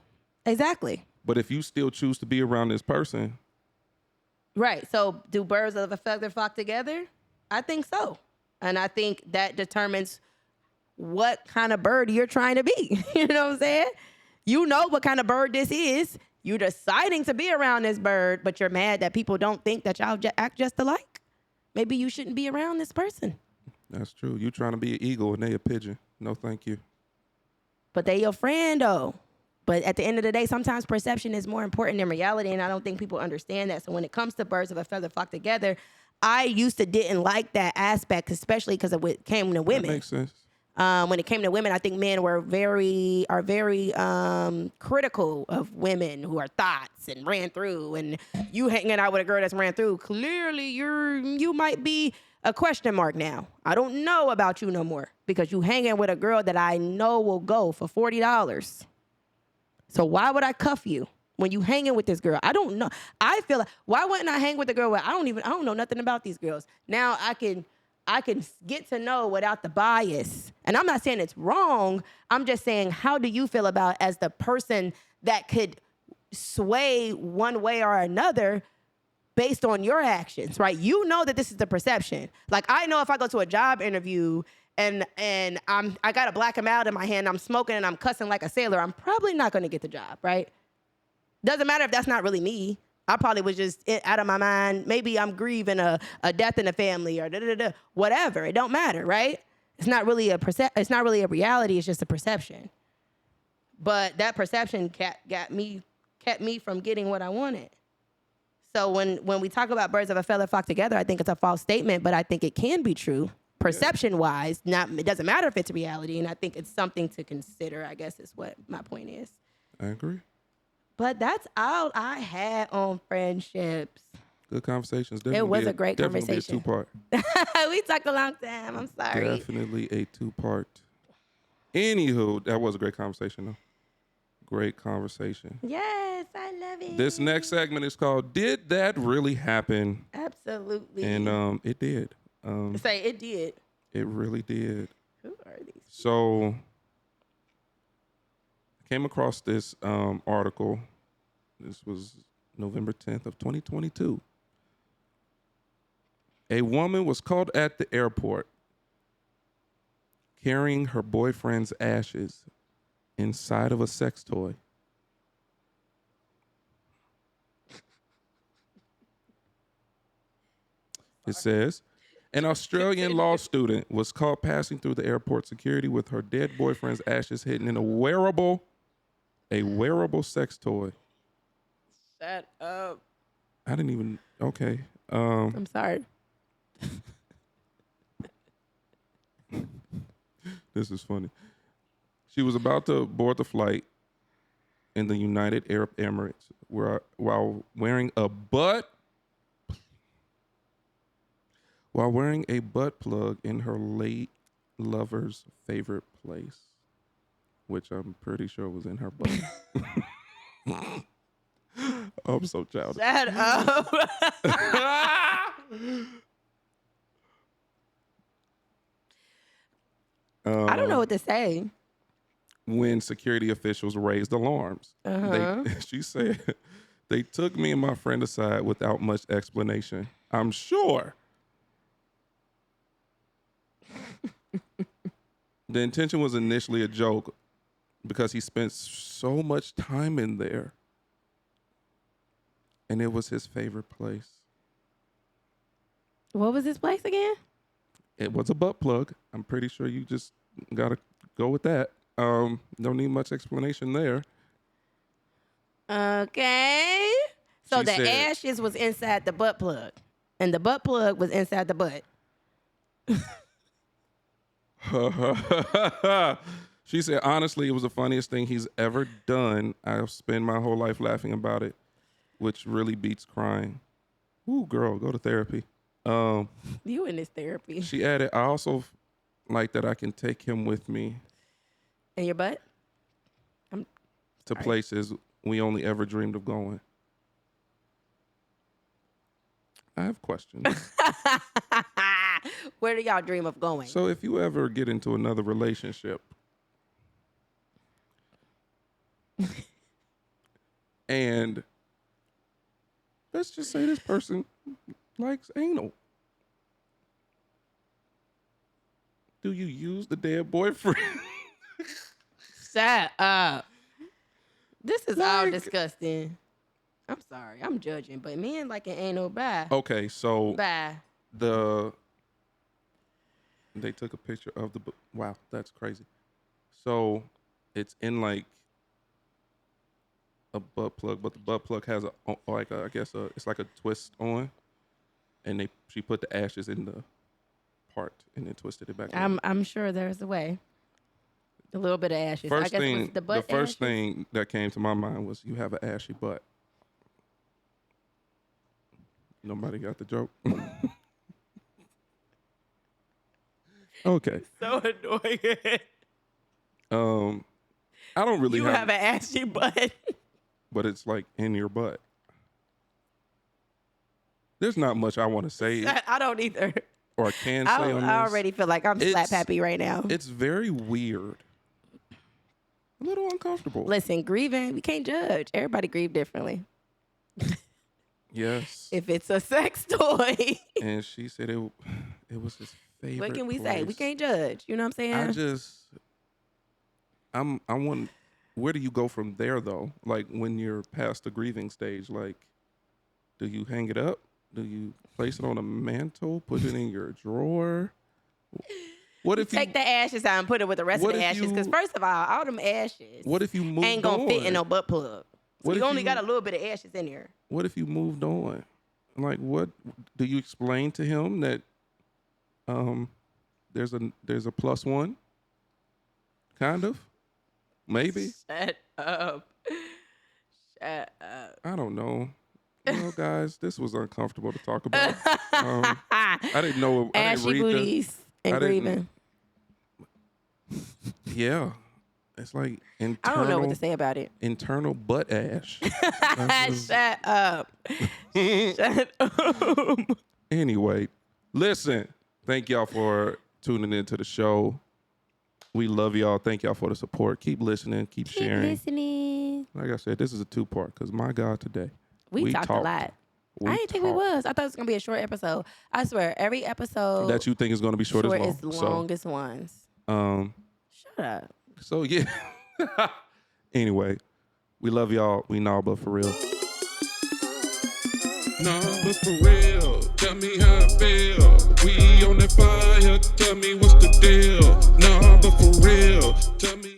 exactly. But if you still choose to be around this person. Right. So do birds of a feather flock together? I think so. And I think that determines what kind of bird you're trying to be. You know what I'm saying? You know what kind of bird this is. You're deciding to be around this bird, but you're mad that people don't think that y'all act just alike. Maybe you shouldn't be around this person. That's true. You trying to be an eagle and they a pigeon. No, thank you. But they your friend, though. But at the end of the day, sometimes perception is more important than reality, and I don't think people understand that. So when it comes to birds of a feather flock together, I used to didn't like that aspect, especially because it came to women. That makes sense. When it came to women, I think men are very critical of women who are thoughts and ran through. And you hanging out with a girl that's ran through, clearly you might be a question mark now. I don't know about you no more because you hanging with a girl that I know will go for $40. So why would I cuff you when you hanging with this girl? I don't know. I feel like, why wouldn't I hang with a girl where I don't know nothing about these girls? Now I can get to know without the bias. And I'm not saying it's wrong. I'm just saying, how do you feel about as the person that could sway one way or another based on your actions, right? You know that this is the perception. Like, I know if I go to a job interview and I got a Black and Mild in my hand, I'm smoking and I'm cussing like a sailor, I'm probably not going to get the job, right? Doesn't matter if that's not really me. I probably was just out of my mind. Maybe I'm grieving a death in the family or whatever. It don't matter, right? It's not really it's not really a reality. It's just a perception. But that perception kept me from getting what I wanted. So when we talk about birds of a feather flock together, I think it's a false statement, but I think it can be true. Perception-wise, it doesn't matter if it's reality, and I think it's something to consider, I guess is what my point is. I agree. But that's all I had on friendships. Good conversations. It was a great conversation. Definitely a two-part. We talked a long time. I'm sorry. Definitely a two-part. Anywho, that was a great conversation, though. Great conversation. Yes, I love it. This next segment is called "Did That Really Happen?" Absolutely. And it did. Say it did. It really did. Who are these? So I came across this article. This was November 10th of 2022. A woman was caught at the airport carrying her boyfriend's ashes inside of a sex toy. It says, an Australian law student was caught passing through the airport security with her dead boyfriend's ashes hidden in a wearable sex toy. Shut up. I didn't even, okay. I'm sorry. This is funny. She was about to board the flight in the United Arab Emirates while wearing a butt plug in her late lover's favorite place, which I'm pretty sure was in her butt. I'm so childish. Shut up. I don't know what to say. When security officials raised alarms, she said, they took me and my friend aside without much explanation. I'm sure. The intention was initially a joke, because he spent so much time in there. And it was his favorite place. What was this place again? It was a butt plug. I'm pretty sure you just got to go with that. Don't need much explanation there. Okay. So She the said- ashes was inside the butt plug. And the butt plug was inside the butt. She said, honestly, it was the funniest thing he's ever done. I've spent my whole life laughing about it, which really beats crying. Ooh, girl, go to therapy. You in this therapy. She added, I also like that I can take him with me In your butt? to places we only ever dreamed of going. I have questions. Where do y'all dream of going? So if you ever get into another relationship and let's just say this person likes anal, do you use the dead boyfriend? Shut up. This is all Like- disgusting. I'm sorry. I'm judging, but men like an anal bye. Okay, so Bye. they took a picture of the wow, that's crazy. So it's in like a butt plug, but the butt plug has it's like a twist on, and she put the ashes in the part and then twisted it back. I'm sure there's a way. A little bit of ashes. First I guess thing, was the butt first ashes? thing that came to my mind was you have an ashy butt. Nobody got the joke. Okay. So annoying. I don't really You have an ashy butt. but it's like in your butt. There's not much I want to say I don't either. or can say on this. I already feel like I'm slap happy right now. It's very weird. A little uncomfortable. Listen, grieving, we can't judge. Everybody grieve differently. Yes. If it's a sex toy, And she said it was his favorite. what can we say? We place. can't judge. You know what I'm saying? I want, where do you go from there though? Like when you're past the grieving stage, like, do you hang it up? Do you place it on a mantle? Put it in your drawer? What if Take the ashes out and put it with the rest of What the if ashes. Because you- first of all the ashes what if you moved ain't gonna on? fit in no butt plug. So What you if only you- got a little bit of ashes in there. What if you moved on? Like, what do you explain to him that there's a plus one? Kind of, maybe. Shut up. Shut up. I don't know. You know, guys, this was uncomfortable to talk about. I didn't know. I didn't Ashy read booties and I didn't- grieving. Yeah, it's like I don't know what to say about it. internal butt ash. That's just- Shut up. Shut up. Anyway, listen. Thank y'all for tuning into the show. We love y'all. Thank y'all for the support. Keep listening. Keep sharing. Listening. Like I said, this is a 2-part because my God, today We talked a lot. I didn't think we talked. was. I thought it was gonna be a short episode. I swear, every episode That you think is going to be short as long. longest ones. So, Shut up. so yeah. Anyway, we love y'all. We know, but for real. Nah, but for real, tell me how I feel. We on that fire, tell me what's the deal. Nah, but for real, tell me